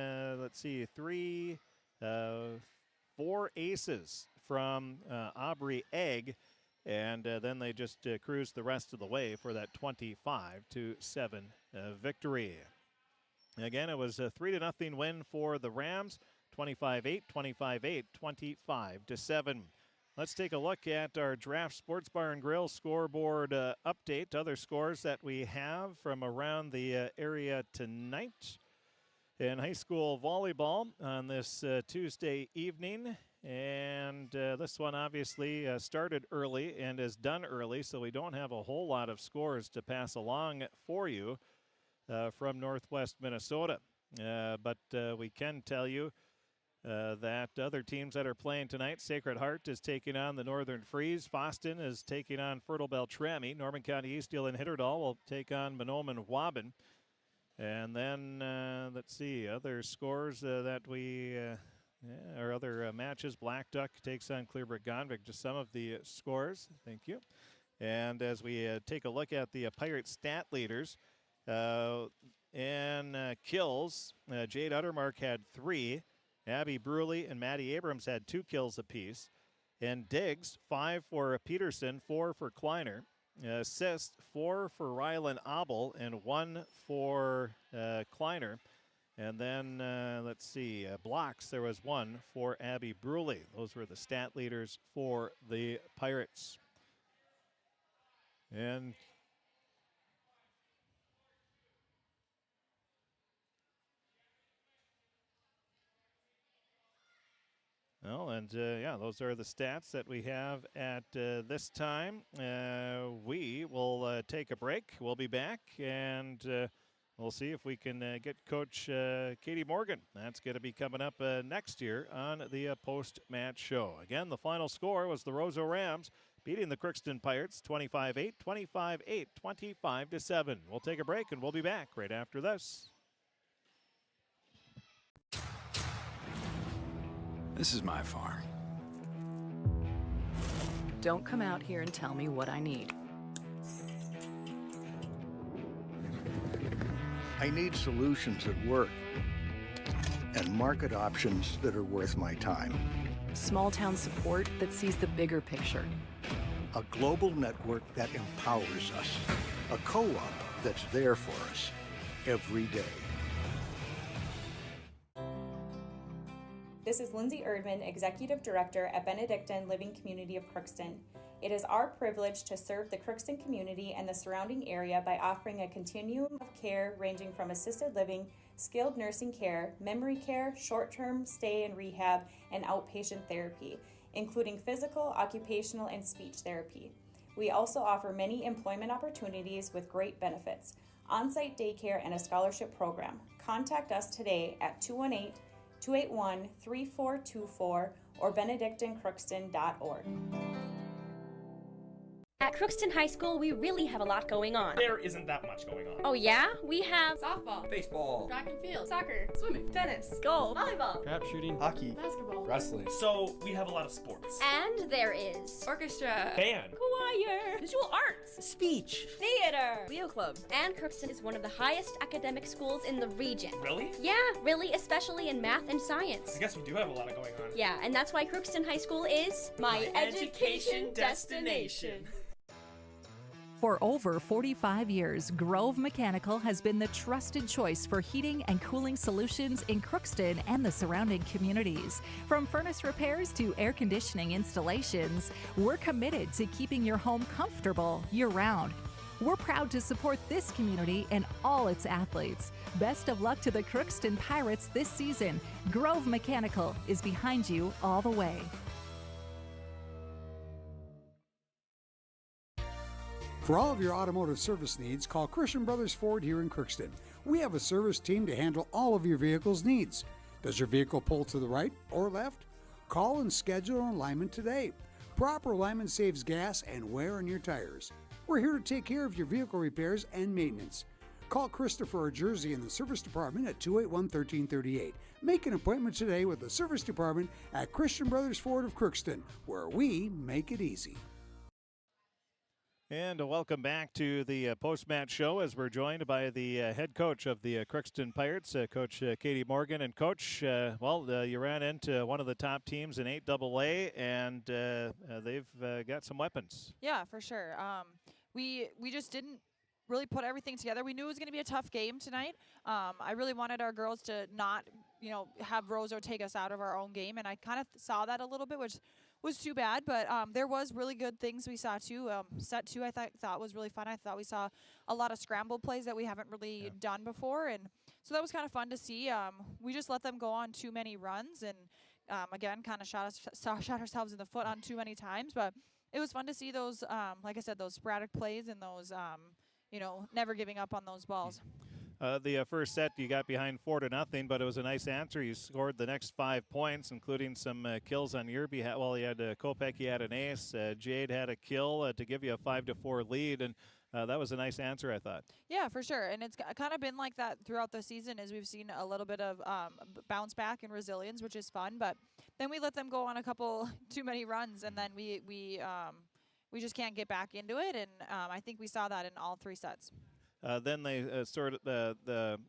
4 aces from Aubrey Egg. And then they just cruised the rest of the way for that 25-7 victory. Again, it was a 3-0 win for the Rams. 25-8, 25-8, 25-7. Let's take a look at our Draft Sports Bar and Grill scoreboard update. Other scores that we have from around the area tonight in high school volleyball on this Tuesday evening. And this one obviously started early and is done early, so we don't have a whole lot of scores to pass along for you from Northwest Minnesota. But we can tell you that other teams that are playing tonight, Sacred Heart is taking on the Northern Freeze. Foston is taking on Fertile Beltrami. Norman County Eastdale and Hitterdal will take on Mahnomen Waban. And then, other scores that we... our other matches, Black Duck takes on Clearbrook Gonvick. Just some of the scores. Thank you. And as we take a look at the Pirate stat leaders, in kills, Jade Uttermark had 3. Abby Bruley and Maddie Abrams had 2 kills apiece. And digs, 5 for Peterson, 4 for Kleiner. Assists, 4 for Rylan Abel and 1 for Kleiner. And then, blocks, there was 1 for Abby Bruley. Those were the stat leaders for the Pirates. And those are the stats that we have at this time. We will take a break. We'll be back, and we'll see if we can get Coach Katie Morgan. That's going to be coming up next year on the post-match show. Again, the final score was the Roseau Rams beating the Crookston Pirates 25-8, 25-8, 25-7. We'll take a break, and we'll be back right after this. This is my farm. Don't come out here and tell me what I need. I need solutions that work and market options that are worth my time. Small town support that sees the bigger picture. A global network that empowers us. A co-op that's there for us every day. This is Lindsay Erdman, Executive Director at Benedictine Living Community of Crookston. It is our privilege to serve the Crookston community and the surrounding area by offering a continuum of care ranging from assisted living, skilled nursing care, memory care, short-term stay and rehab, and outpatient therapy, including physical, occupational, and speech therapy. We also offer many employment opportunities with great benefits, on-site daycare, and a scholarship program. Contact us today at 218-281-3424 or benedictinecrookston.org. At Crookston High School, we really have a lot going on. There isn't that much going on. Oh yeah? We have softball, baseball, track and field, soccer, swimming, tennis, golf, volleyball, trap shooting, hockey, basketball, wrestling. So we have a lot of sports. And there is orchestra, band, choir, visual arts, speech, theater, Leo Club. And Crookston is one of the highest academic schools in the region. Really? Yeah, really, especially in math and science. I guess we do have a lot of going on. Yeah, and that's why Crookston High School is my education destination. For over 45 years, Grove Mechanical has been the trusted choice for heating and cooling solutions in Crookston and the surrounding communities. From furnace repairs to air conditioning installations, we're committed to keeping your home comfortable year-round. We're proud to support this community and all its athletes. Best of luck to the Crookston Pirates this season. Grove Mechanical is behind you all the way. For all of your automotive service needs, call Christian Brothers Ford here in Crookston. We have a service team to handle all of your vehicle's needs. Does your vehicle pull to the right or left? Call and schedule an alignment today. Proper alignment saves gas and wear on your tires. We're here to take care of your vehicle repairs and maintenance. Call Christopher or Jersey in the service department at 281-1338. Make an appointment today with the service department at Christian Brothers Ford of Crookston, where we make it easy. And welcome back to the post-match show as we're joined by the head coach of the Crookston Pirates, Coach Katie Morgan. And Coach, you ran into one of the top teams in 8AA, and they've got some weapons. Yeah, for sure. We just didn't really put everything together. We knew it was going to be a tough game tonight. I really wanted our girls to not, have Roseau take us out of our own game, and I kind of saw that a little bit, which was too bad, but there was really good things we saw too. Set 2 I thought was really fun. I thought we saw a lot of scramble plays that we haven't really done before, and so that was kind of fun to see. We just let them go on too many runs, and again, kind of shot ourselves in the foot on too many times, but it was fun to see those, like I said, those sporadic plays and those, never giving up on those balls. The first set you got behind 4-0, but it was a nice answer. You scored the next 5 points, including some kills on your behalf. Well, you had Kopecky had an ace. Jade had a kill to give you a 5-4 lead, and that was a nice answer, I thought. Yeah, for sure, and it's kind of been like that throughout the season as we've seen a little bit of bounce back and resilience, which is fun, but then we let them go on a couple too many runs, and then we just can't get back into it, and I think we saw that in all 3 sets. Then they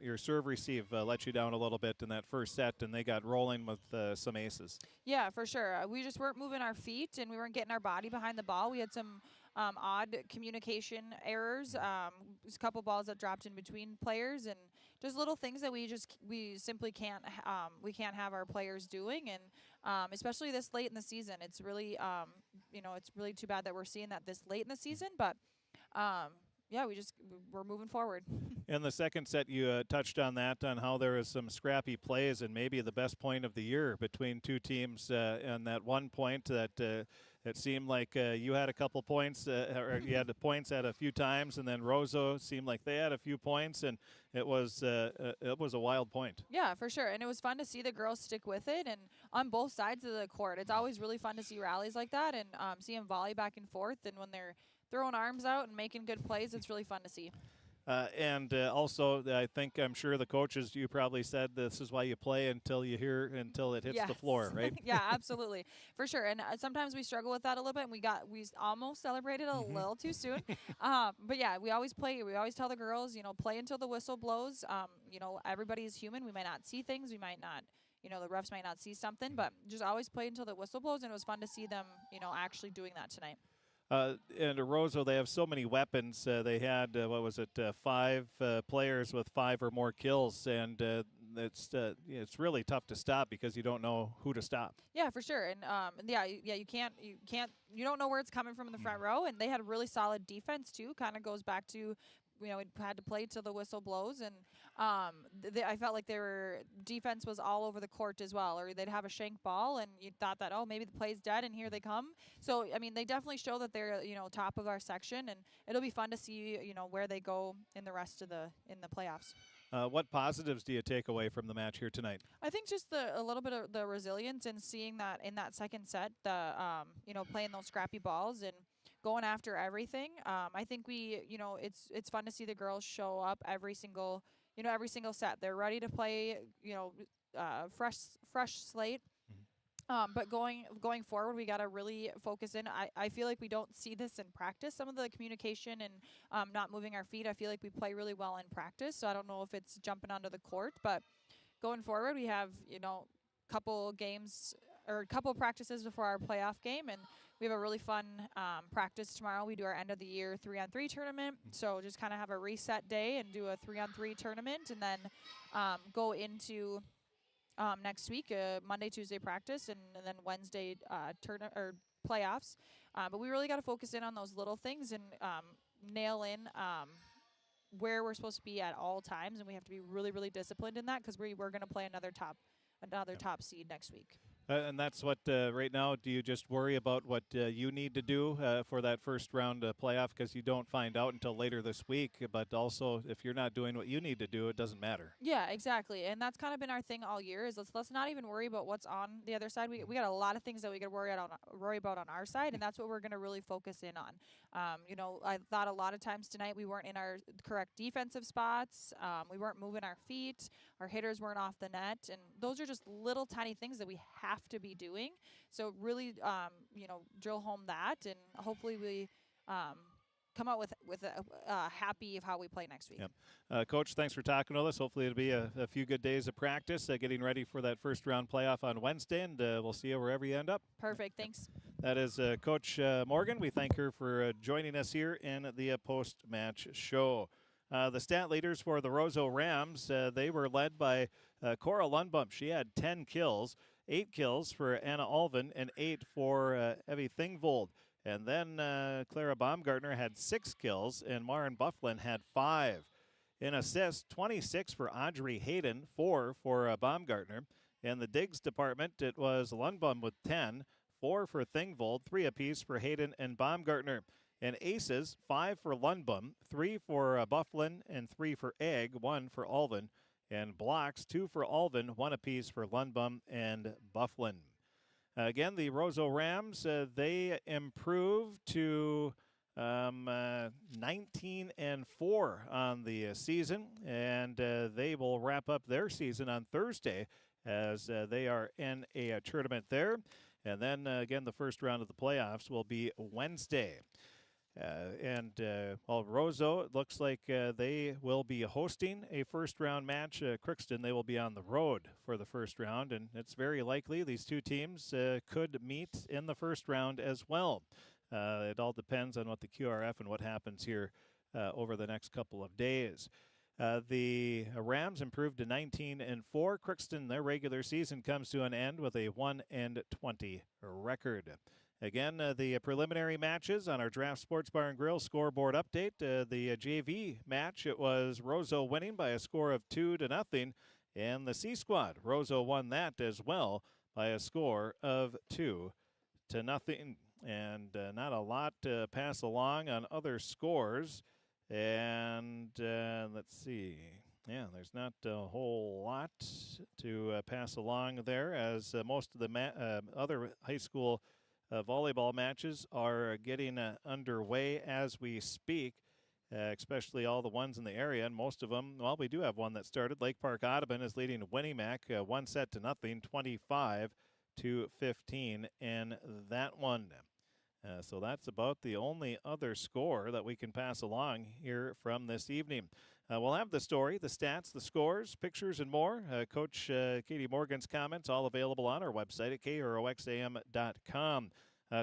your serve receive let you down a little bit in that first set, and they got rolling with some aces. Yeah, for sure. We just weren't moving our feet, and we weren't getting our body behind the ball. We had some odd communication errors, a couple balls that dropped in between players, and just little things that we simply can't have our players doing, and especially this late in the season. It's really it's really too bad that we're seeing that this late in the season, but. Yeah, we're moving forward. In the second set, you touched on that, on how there was some scrappy plays, and maybe the best point of the year between two teams. And that one point that it seemed like you had a couple points, or you had the points at a few times, and then Roseau seemed like they had a few points, and it was a wild point. Yeah, for sure, and it was fun to see the girls stick with it, and on both sides of the court. It's always really fun to see rallies like that, and see them volley back and forth, and when they're throwing arms out and making good plays, it's really fun to see. And also, I'm sure the coaches, you probably said this is why you play until it hits the floor, right? Yeah, absolutely, for sure. And sometimes we struggle with that a little bit, and we almost celebrated a little too soon. But yeah, we always play. We always tell the girls, play until the whistle blows. Everybody is human. We might not see things. We might not. The refs might not see something, but just always play until the whistle blows. And it was fun to see them, actually doing that tonight. And Roseau, they have so many weapons. They had, 5 players with 5 or more kills, and it's really tough to stop because you don't know who to stop. Yeah, for sure. And you don't know where it's coming from in the front row, and they had a really solid defense too. Kind of goes back to, we had to play till the whistle blows, and I felt like their defense was all over the court as well, or they'd have a shank ball, and you thought that, maybe the play's dead, and here they come. So, they definitely show that they're, top of our section, and it'll be fun to see, where they go in the rest of in the playoffs. What positives do you take away from the match here tonight? I think just a little bit of the resilience and seeing that in that second set, playing those scrappy balls and going after everything. I think it's fun to see the girls show up every single set. They're ready to play, fresh slate. But going forward, we got to really focus in. I feel like we don't see this in practice. Some of the communication and not moving our feet, I feel like we play really well in practice. So I don't know if it's jumping onto the court. But going forward, we have, couple games or a couple practices before our playoff game. And we have a really fun practice tomorrow. We do our end of the year 3-on-3 tournament. So just kind of have a reset day and do a 3-on-3 tournament, and then go into next week, Monday, Tuesday practice, and then Wednesday playoffs. But we really got to focus in on those little things and nail in where we're supposed to be at all times, and we have to be really, really disciplined in that because we're going to play another top seed next week. And that's what, right now, do you just worry about what you need to do for that first round playoff because you don't find out until later this week? But also, if you're not doing what you need to do, it doesn't matter. Yeah, exactly. And that's kind of been our thing all year is let's not even worry about what's on the other side. We got a lot of things that we could worry about on our side, and that's what we're going to really focus in on. I thought a lot of times tonight we weren't in our correct defensive spots. We weren't moving our feet. Our hitters weren't off the net. And those are just little tiny things that we have to be doing. So really, drill home that, and hopefully we come out with a happy of how we play next week. Yep. Coach, thanks for talking with us. Hopefully it'll be a few good days of practice, getting ready for that first round playoff on Wednesday, and we'll see you wherever you end up. Perfect. Thanks. That is Coach Morgan. We thank her for joining us here in the post-match show. The stat leaders for the Roseau Rams, they were led by Cora Lundbump. She had 10 kills, 8 kills for Anna Alvin, and 8 for Evie Thingvold. And then Clara Baumgartner had 6 kills, and Maren Bufflin had 5. In assists, 26 for Audrey Hayden, 4 for Baumgartner. In the digs department, it was Lundbum with 10, 4 for Thingvold, 3 apiece for Hayden and Baumgartner. And aces, 5 for Lundbum, 3 for Bufflin, and 3 for Egg, 1 for Alvin. And blocks, 2 for Alvin, 1 apiece for Lundbum and Bufflin. Again, the Roseau Rams, they improved to 19-4 on the season, and they will wrap up their season on Thursday as they are in a tournament there. And then, again, the first round of the playoffs will be Wednesday. Roseau, it looks like they will be hosting a first-round match. Crookston, they will be on the road for the first round, and it's very likely these two teams could meet in the first round as well. It all depends on what the QRF and what happens here over the next couple of days. The Rams improved to 19-4. Crookston, their regular season comes to an end with a 1-20 record. Again, the preliminary matches on our Draft Sports Bar and Grill scoreboard update. The JV match, it was Roseau winning by a score of 2-0. And the C Squad, Roseau won that as well by a score of 2-0. And not a lot to pass along on other scores. And let's see. Yeah, there's not a whole lot to pass along there, as most of the other high school volleyball matches are getting underway as we speak, especially all the ones in the area. And most of them, well, we do have one that started. Lake Park Audubon is leading Winnimac 1-0, 25-15 in that one. So that's about the only other score that we can pass along here from this evening. We'll have the story, the stats, the scores, pictures, and more. Coach Katie Morgan's comments all available on our website at kroxam.com.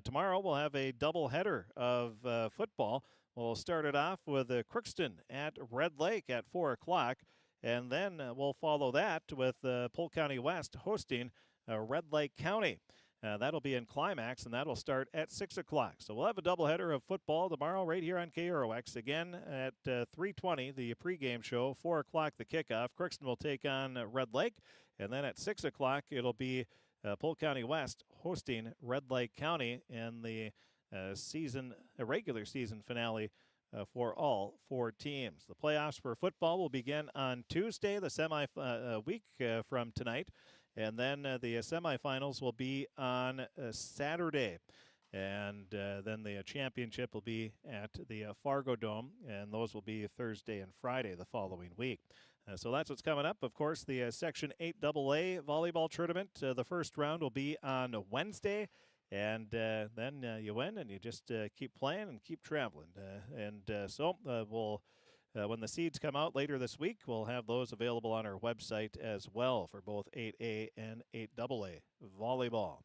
Tomorrow we'll have a doubleheader of football. We'll start it off with Crookston at Red Lake at 4 o'clock, and then we'll follow that with Polk County West hosting Red Lake County. That'll be in Climax, and that'll start at 6 o'clock. So we'll have a doubleheader of football tomorrow right here on KROX. Again, at 3:20, the pregame show, 4 o'clock, the kickoff. Crookston will take on Red Lake, and then at 6 o'clock, it'll be Polk County West hosting Red Lake County in the regular season finale for all 4 teams. The playoffs for football will begin on Tuesday, the week from tonight. And then the semifinals will be on Saturday. And then the championship will be at the Fargo Dome, and those will be Thursday and Friday the following week. So that's what's coming up. Of course, the Section 8 AA volleyball tournament, the first round will be on Wednesday. And then you win, and you just keep playing and keep traveling. So we'll... when the seeds come out later this week, we'll have those available on our website as well for both 8A and 8AA volleyball.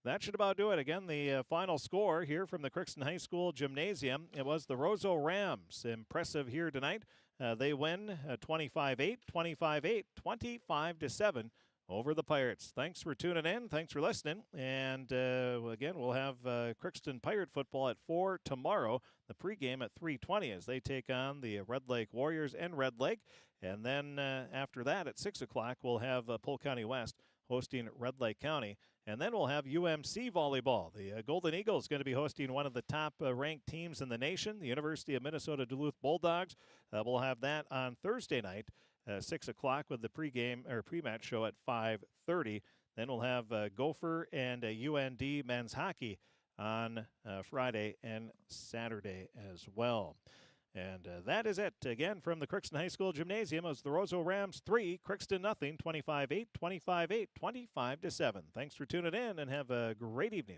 That should about do it. Again, the final score here from the Crookston High School Gymnasium, it was the Roseau Rams. Impressive here tonight. They win 25-8, 25-8, 25-7 over the Pirates. Thanks for tuning in. Thanks for listening. And again, we'll have Crookston Pirate football at 4 tomorrow. The pregame at 3:20 as they take on the Red Lake Warriors in Red Lake. And then after that at 6 o'clock, we'll have Polk County West hosting Red Lake County. And then we'll have UMC volleyball. The Golden Eagles going to be hosting one of the top ranked teams in the nation, the University of Minnesota Duluth Bulldogs. We'll have that on Thursday night, 6 o'clock with the pregame or pre-match show at 5:30. Then we'll have Gopher and UND men's hockey on Friday and Saturday as well. And that is it. Again, from the Crookston High School Gymnasium, it was the Roseau Rams 3, Crookston nothing, 25-8, 25-8, 25-7. Thanks for tuning in and have a great evening.